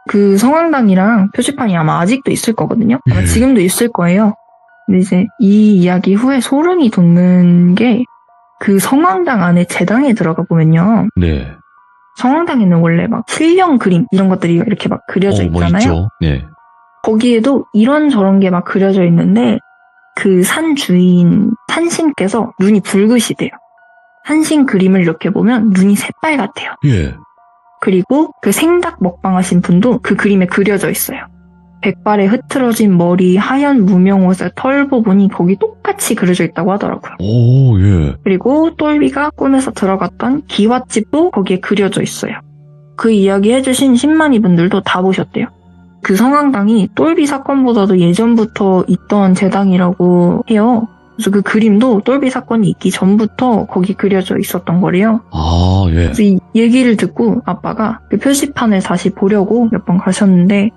그 성황당이랑 표지판이 아마 아직도 있을 거거든요. 아마 지금도 있을 거예요. 근데 이제 이 이야기 후에 소름이 돋는 게 그 성황당 안에 제당에 들어가 보면요. 네. 성황당에는 원래 막 실령 그림 이런 것들이 이렇게 막 그려져 뭐 있잖아요. 있죠. 네. 거기에도 이런저런 게 막 그려져 있는데 그 산 주인 산신께서 눈이 붉으시대요. 산신 그림을 이렇게 보면 눈이 새빨갛대요. 예. 그리고 그 생닭 먹방하신 분도 그 그림에 그려져 있어요. 백발의 흐트러진 머리, 하얀 무명 옷에 털 부분이 거기 똑같이 그려져 있다고 하더라고요. 오, 예. 그리고 똘비가 꿈에서 들어갔던 기와집도 거기에 그려져 있어요. 그 이야기 해주신 신만이 분들도 다 보셨대요. 그 성황당이 똘비 사건보다도 예전부터 있던 제당이라고 해요. 그래서 그 그림도 똘비 사건이 있기 전부터 거기 그려져 있었던 거래요. 아, 예. 그래서 이 얘기를 듣고 아빠가 그 표시판을 다시 보려고 몇 번 가셨는데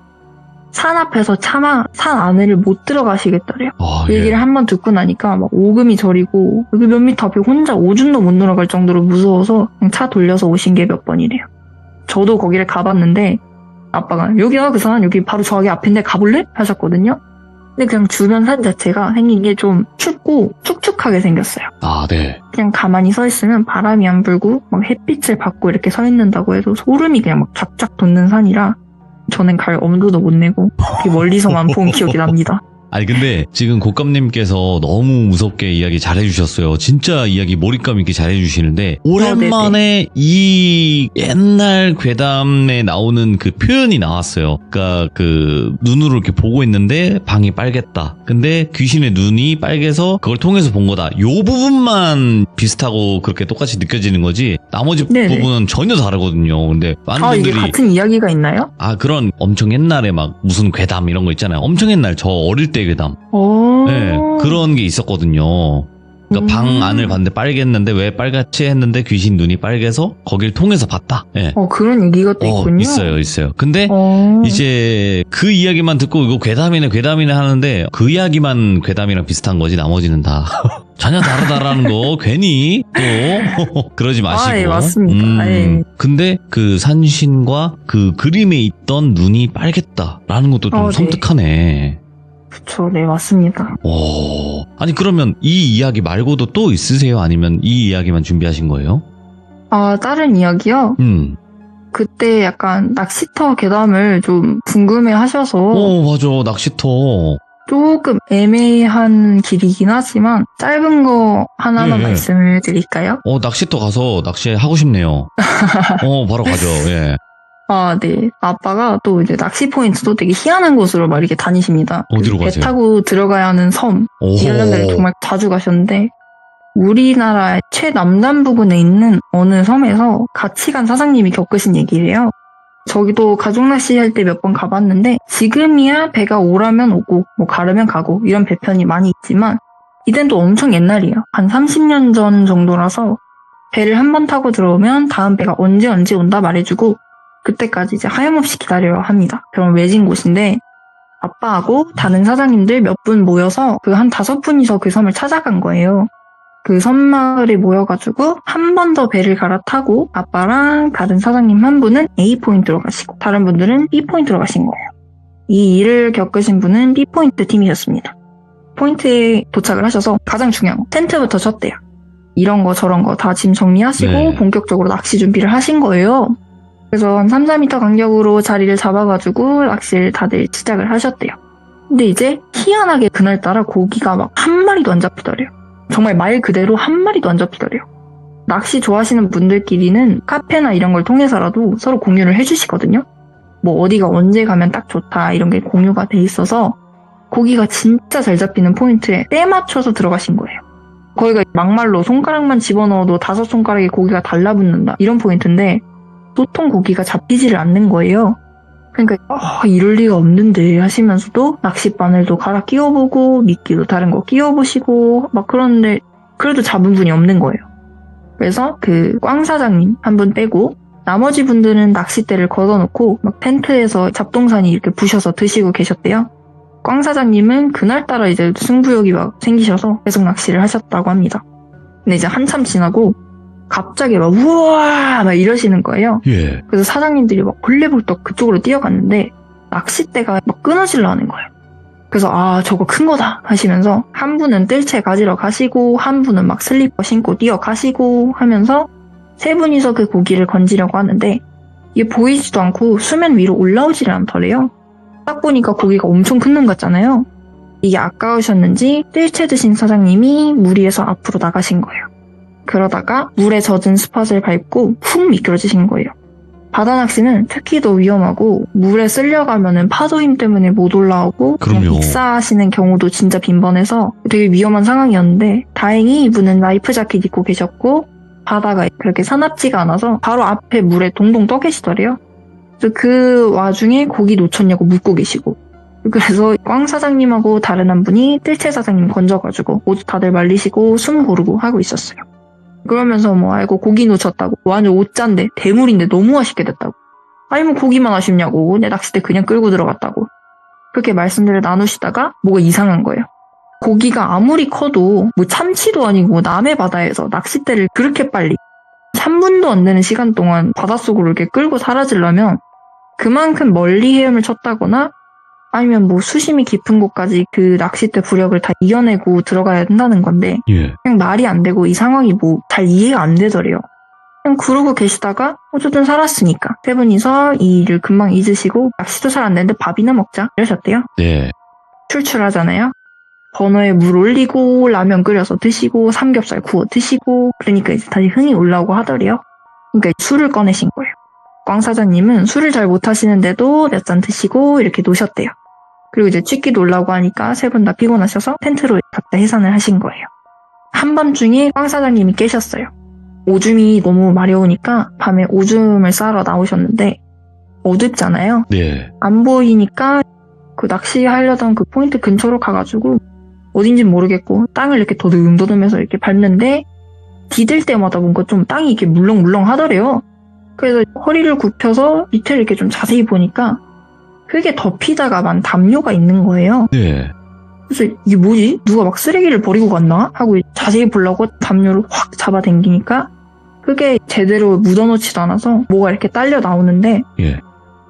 산 앞에서 차마 산 안에를 못 들어가시겠다래요. 아, 그 얘기를 한 번 듣고 나니까 막 오금이 저리고 여기 몇 미터 앞에 혼자 오줌도 못 들어갈 정도로 무서워서 그냥 차 돌려서 오신 게 몇 번이래요. 저도 거기를 가봤는데 아빠가 여기야 그 산 여기 바로 저기 앞인데 가볼래? 하셨거든요. 근데 그냥 주변 산 자체가 생긴 게 좀 춥고 축축하게 생겼어요. 아, 네. 그냥 가만히 서 있으면 바람이 안 불고 막 햇빛을 받고 이렇게 서 있는다고 해도 소름이 그냥 막 쫙쫙 돋는 산이라 저는 갈 엄두도 못 내고 되게 멀리서만 본 기억이 납니다. 아니 근데 지금 곶감님께서 너무 무섭게 이야기 잘해주셨어요. 진짜 이야기 몰입감 있게 잘해주시는데 오랜만에 이 옛날 괴담에 나오는 그 표현이 나왔어요. 그러니까 그 눈으로 이렇게 보고 있는데 방이 빨갰다. 근데 귀신의 눈이 빨개서 그걸 통해서 본 거다. 요 부분만 비슷하고 그렇게 똑같이 느껴지는 거지 나머지 네네. 부분은 전혀 다르거든요. 근데 많은 이게 분들이 같은 이야기가 있나요? 그런 엄청 옛날에 막 무슨 괴담 이런 거 있잖아요. 엄청 옛날 저 어릴 때 괴담. 네, 그런 게 있었거든요. 그러니까 방 안을 봤는데 빨갰는데 왜 빨갛지 했는데 귀신 눈이 빨개서 거길 통해서 봤다. 네. 그런 얘기가 또 있군요. 있어요. 근데 이제 그 이야기만 듣고 이거 괴담이네 하는데 그 이야기만 괴담이랑 비슷한 거지 나머지는 다 전혀 다르다라는 거 괜히 또 그러지 마시고. 예, 맞습니다. 예. 근데 그 산신과 그 그림에 있던 눈이 빨갰다라는 것도 좀 네. 섬뜩하네. 그쵸, 네, 맞습니다. 아니 그러면 이 이야기 말고도 또 있으세요? 아니면 이 이야기만 준비하신 거예요? 다른 이야기요? 그때 약간 낚시터 괴담을 좀 궁금해 하셔서 맞아. 낚시터. 조금 애매한 길이긴 하지만 짧은 거 하나만 예. 말씀을 드릴까요? 낚시터 가서 낚시하고 싶네요. 바로 가죠. 예. 네. 아빠가 또 이제 낚시 포인트도 되게 희한한 곳으로 막 이렇게 다니십니다. 어디로 배 가세요? 타고 들어가야 하는 섬, 이런 데를 정말 자주 가셨는데, 우리나라의 최남단 부근에 있는 어느 섬에서 같이 간 사장님이 겪으신 얘기래요. 저기도 가족 낚시할 때 몇 번 가봤는데, 지금이야 배가 오라면 오고, 뭐 가려면 가고, 이런 배편이 많이 있지만, 이땐 또 엄청 옛날이에요. 한 30년 전 정도라서, 배를 한 번 타고 들어오면 다음 배가 언제 온다 말해주고, 그때까지 이제 하염없이 기다려야 합니다. 그런 외진 곳인데 아빠하고 다른 사장님들 몇 분 모여서 그 한 5분이서 그 섬을 찾아간 거예요. 그 섬마을에 모여가지고 한 번 더 배를 갈아타고 아빠랑 다른 사장님 한 분은 A포인트로 가시고 다른 분들은 B포인트로 가신 거예요. 이 일을 겪으신 분은 B포인트 팀이셨습니다. 포인트에 도착을 하셔서 가장 중요한 거 텐트부터 쳤대요. 이런 거 저런 거 다 짐 정리하시고 네. 본격적으로 낚시 준비를 하신 거예요. 그래서 한 3, 4m 간격으로 자리를 잡아가지고 낚시를 다들 시작을 하셨대요. 근데 이제 희한하게 그날따라 고기가 막 한 마리도 안 잡히더래요. 정말 말 그대로 한 마리도 안 잡히더래요. 낚시 좋아하시는 분들끼리는 카페나 이런 걸 통해서라도 서로 공유를 해주시거든요. 뭐 어디가 언제 가면 딱 좋다 이런 게 공유가 돼 있어서 고기가 진짜 잘 잡히는 포인트에 때 맞춰서 들어가신 거예요. 거기가 막말로 손가락만 집어넣어도 5손가락에 고기가 달라붙는다 이런 포인트인데 보통 고기가 잡히지를 않는 거예요. 그러니까 이럴 리가 없는데 하시면서도 낚싯바늘도 갈아 끼워보고 미끼도 다른 거 끼워보시고 막 그런데 그래도 잡은 분이 없는 거예요. 그래서 그 꽝 사장님 한 분 빼고 나머지 분들은 낚싯대를 걷어놓고 막 텐트에서 잡동사니 이렇게 부셔서 드시고 계셨대요. 꽝 사장님은 그날따라 이제 승부욕이 막 생기셔서 계속 낚시를 하셨다고 합니다. 근데 이제 한참 지나고 갑자기 막 우와 막 이러시는 거예요. 예. 그래서 사장님들이 막 벌레벌떡 그쪽으로 뛰어갔는데 낚싯대가 막 끊어질라 하는 거예요. 그래서 저거 큰 거다 하시면서 한 분은 뜰채 가지러 가시고 한 분은 막 슬리퍼 신고 뛰어가시고 하면서 세 분이서 그 고기를 건지려고 하는데 이게 보이지도 않고 수면 위로 올라오지를 않더래요. 딱 보니까 고기가 엄청 큰 놈 같잖아요. 이게 아까우셨는지 뜰채 드신 사장님이 물 위에서 앞으로 나가신 거예요. 그러다가 물에 젖은 스팟을 밟고 훅 미끄러지신 거예요. 바다 낚시는 특히 더 위험하고 물에 쓸려가면은 파도 힘 때문에 못 올라오고 그냥 그럼요. 익사하시는 경우도 진짜 빈번해서 되게 위험한 상황이었는데 다행히 이분은 라이프 자켓 입고 계셨고 바다가 그렇게 사납지가 않아서 바로 앞에 물에 동동 떠 계시더래요. 그래서 그 와중에 고기 놓쳤냐고 묻고 계시고 그래서 꽝 사장님하고 다른 한 분이 뜰채 사장님 건져가지고 옷 다들 말리시고 숨 고르고 하고 있었어요. 그러면서 뭐 아이고 고기 놓쳤다고 완전 옷잔데 대물인데 너무 맛있게 됐다고 아니 뭐 고기만 아쉽냐고 내 낚싯대 그냥 끌고 들어갔다고 그렇게 말씀들을 나누시다가 뭐가 이상한 거예요. 고기가 아무리 커도 뭐 참치도 아니고 남해 바다에서 낚싯대를 그렇게 빨리 3분도 안 되는 시간 동안 바닷속으로 이렇게 끌고 사라지려면 그만큼 멀리 헤엄을 쳤다거나 아니면 뭐 수심이 깊은 곳까지 그 낚싯대 부력을 다 이겨내고 들어가야 된다는 건데 예. 그냥 말이 안 되고 이 상황이 뭐 잘 이해가 안 되더래요. 그냥 그러고 계시다가 어쨌든 살았으니까 세 분이서 이 일을 금방 잊으시고 낚시도 잘 안 되는데 밥이나 먹자 이러셨대요. 네. 출출하잖아요. 버너에 물 올리고 라면 끓여서 드시고 삼겹살 구워 드시고 그러니까 이제 다시 흥이 올라오고 하더래요. 그러니까 술을 꺼내신 거예요. 꽝 사장님은 술을 잘 못하시는데도 몇 잔 드시고 이렇게 노셨대요. 그리고 이제 취기도 올라오고 하니까 세 분 다 피곤하셔서 텐트로 각자 해산을 하신 거예요. 한밤중에 꽝 사장님이 깨셨어요. 오줌이 너무 마려우니까 밤에 오줌을 싸러 나오셨는데 어둡잖아요. 네. 안 보이니까 그 낚시하려던 그 포인트 근처로 가가지고 어딘진 모르겠고 땅을 이렇게 더듬더듬해서 이렇게 밟는데 디딜 때마다 뭔가 좀 땅이 이렇게 물렁물렁 하더래요. 그래서 허리를 굽혀서 밑을 이렇게 좀 자세히 보니까 흙에 덮이다가 만 담요가 있는 거예요. 네. 그래서 이게 뭐지? 누가 막 쓰레기를 버리고 갔나? 하고 자세히 보려고 담요를 확 잡아당기니까 흙에 제대로 묻어놓지도 않아서 뭐가 이렇게 딸려 나오는데 예.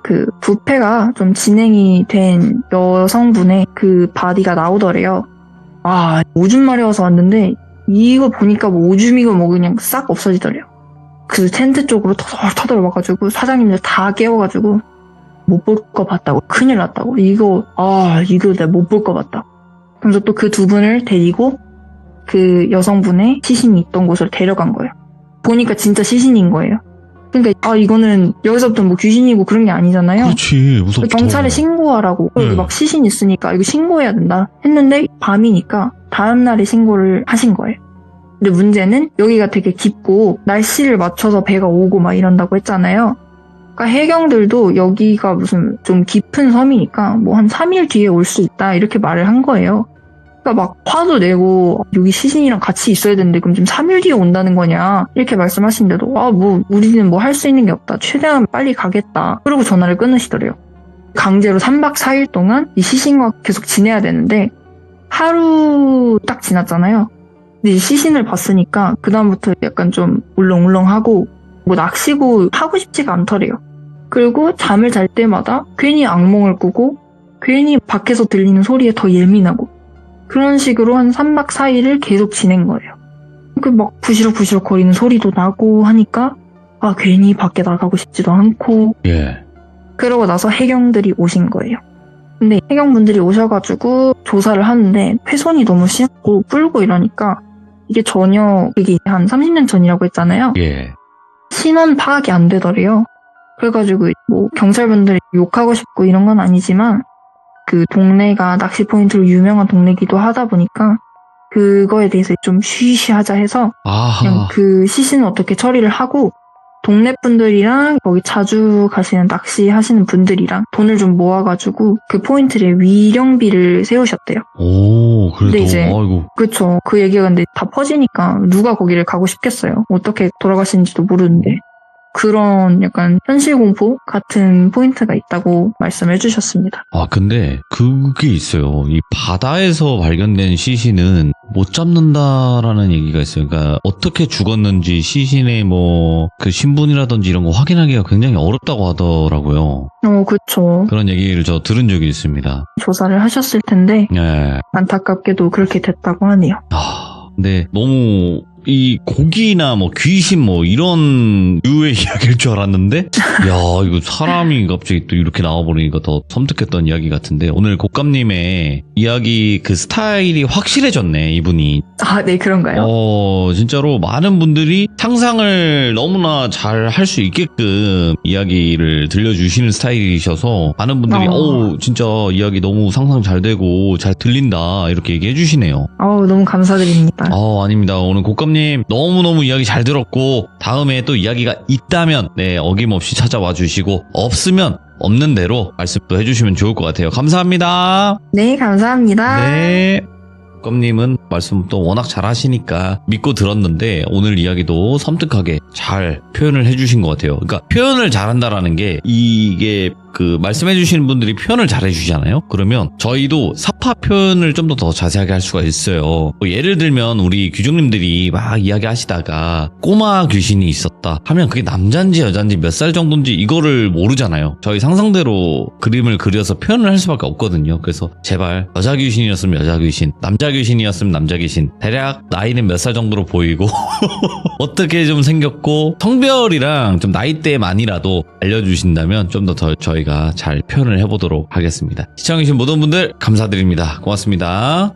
그 부패가 좀 진행이 된 여성분의 그 바디가 나오더래요. 아, 오줌 마려워서 왔는데 이거 보니까 뭐 오줌이고 뭐 그냥 싹 없어지더래요. 그 텐트 쪽으로 터덜터덜 와가지고 사장님들 다 깨워가지고 못 볼 거 봤다고 큰일 났다고 이거 내가 못 볼 거 봤다고 그래서 또 그 두 분을 데리고 그 여성분의 시신이 있던 곳으로 데려간 거예요. 보니까 진짜 시신인 거예요. 그러니까 이거는 여기서부터 뭐 귀신이고 그런 게 아니잖아요. 그렇지. 무섭다. 경찰에 신고하라고 네. 여기 막 시신 있으니까 이거 신고해야 된다 했는데 밤이니까 다음날에 신고를 하신 거예요. 근데 문제는 여기가 되게 깊고 날씨를 맞춰서 배가 오고 막 이런다고 했잖아요. 그러니까 해경들도 여기가 무슨 좀 깊은 섬이니까 뭐 한 3일 뒤에 올 수 있다 이렇게 말을 한 거예요. 그러니까 막 화도 내고 여기 시신이랑 같이 있어야 되는데 그럼 지금 3일 뒤에 온다는 거냐 이렇게 말씀하시는데도 뭐 우리는 뭐 할 수 있는 게 없다. 최대한 빨리 가겠다. 그러고 전화를 끊으시더래요. 강제로 3박 4일 동안 이 시신과 계속 지내야 되는데 하루 딱 지났잖아요. 근데 이 시신을 봤으니까 그다음부터 약간 좀 울렁울렁하고 뭐 낚시고 하고 싶지가 않더래요. 그리고 잠을 잘 때마다 괜히 악몽을 꾸고 괜히 밖에서 들리는 소리에 더 예민하고 그런 식으로 한 3박 4일을 계속 지낸 거예요. 그 막 부시럭부시럭 거리는 소리도 나고 하니까 괜히 밖에 나가고 싶지도 않고 예. 그러고 나서 해경들이 오신 거예요. 근데 해경분들이 오셔가지고 조사를 하는데 훼손이 너무 심하고 불고 이러니까 이게 전혀 이게 한 30년 전이라고 했잖아요. 예. 신원 파악이 안 되더래요. 그래가지고 뭐 경찰분들이 욕하고 싶고 이런 건 아니지만 그 동네가 낚시 포인트로 유명한 동네기도 하다 보니까 그거에 대해서 좀 쉬쉬하자 해서 그냥 그 시신을 어떻게 처리를 하고 동네 분들이랑 거기 자주 가시는 낚시 하시는 분들이랑 돈을 좀 모아가지고 그 포인트에 위령비를 세우셨대요. 오, 그래도 근데 이제 아이고. 그쵸. 그 얘기가 근데 다 퍼지니까 누가 거기를 가고 싶겠어요. 어떻게 돌아가시는지도 모르는데. 그런 약간 현실 공포 같은 포인트가 있다고 말씀해 주셨습니다. 근데 그게 있어요. 이 바다에서 발견된 시신은 못 잡는다라는 얘기가 있어요. 그러니까 어떻게 죽었는지 시신의 뭐 그 신분이라든지 이런 거 확인하기가 굉장히 어렵다고 하더라고요. 그쵸. 그런 얘기를 저 들은 적이 있습니다. 조사를 하셨을 텐데 예. 안타깝게도 그렇게 됐다고 하네요. 근데 너무 이 고기나 뭐 귀신 뭐 이런 류의 이야기일 줄 알았는데 야 이거 사람이 갑자기 또 이렇게 나와버리니까 더 섬뜩했던 이야기 같은데 오늘 곶감님의 이야기 그 스타일이 확실해졌네 이분이. 아, 네, 그런가요? 진짜로 많은 분들이 상상을 너무나 잘 할 수 있게끔 이야기를 들려주시는 스타일이셔서 많은 분들이 진짜 이야기 너무 상상 잘 되고 잘 들린다 이렇게 얘기해 주시네요. 너무 감사드립니다. 아닙니다. 오늘 곶감님 너무너무 이야기 잘 들었고 다음에 또 이야기가 있다면 네 어김없이 찾아와 주시고 없으면 없는 대로 말씀도 해주시면 좋을 것 같아요. 감사합니다. 네, 감사합니다. 네. 곶감님은 말씀 또 워낙 잘 하시니까 믿고 들었는데 오늘 이야기도 섬뜩하게 잘 표현을 해주신 것 같아요. 그러니까 표현을 잘한다라는 게 이게 그 말씀해 주시는 분들이 표현을 잘 해주시잖아요. 그러면 저희도 사파 표현을 좀 더 자세하게 할 수가 있어요. 뭐 예를 들면 우리 귀족님들이 막 이야기하시다가 꼬마 귀신이 있었다 하면 그게 남잔지 여잔지 몇 살 정도인지 이거를 모르잖아요. 저희 상상대로 그림을 그려서 표현을 할 수밖에 없거든요. 그래서 제발 여자 귀신이었으면 여자 귀신, 남자 귀신이었으면 남자 귀신, 대략 나이는 몇 살 정도로 보이고 어떻게 좀 생겼고 성별이랑 좀 나이대만이라도 알려주신다면 좀 더 저희가 잘 표현을 해보도록 하겠습니다. 시청해주신 모든 분들 감사드립니다. 고맙습니다.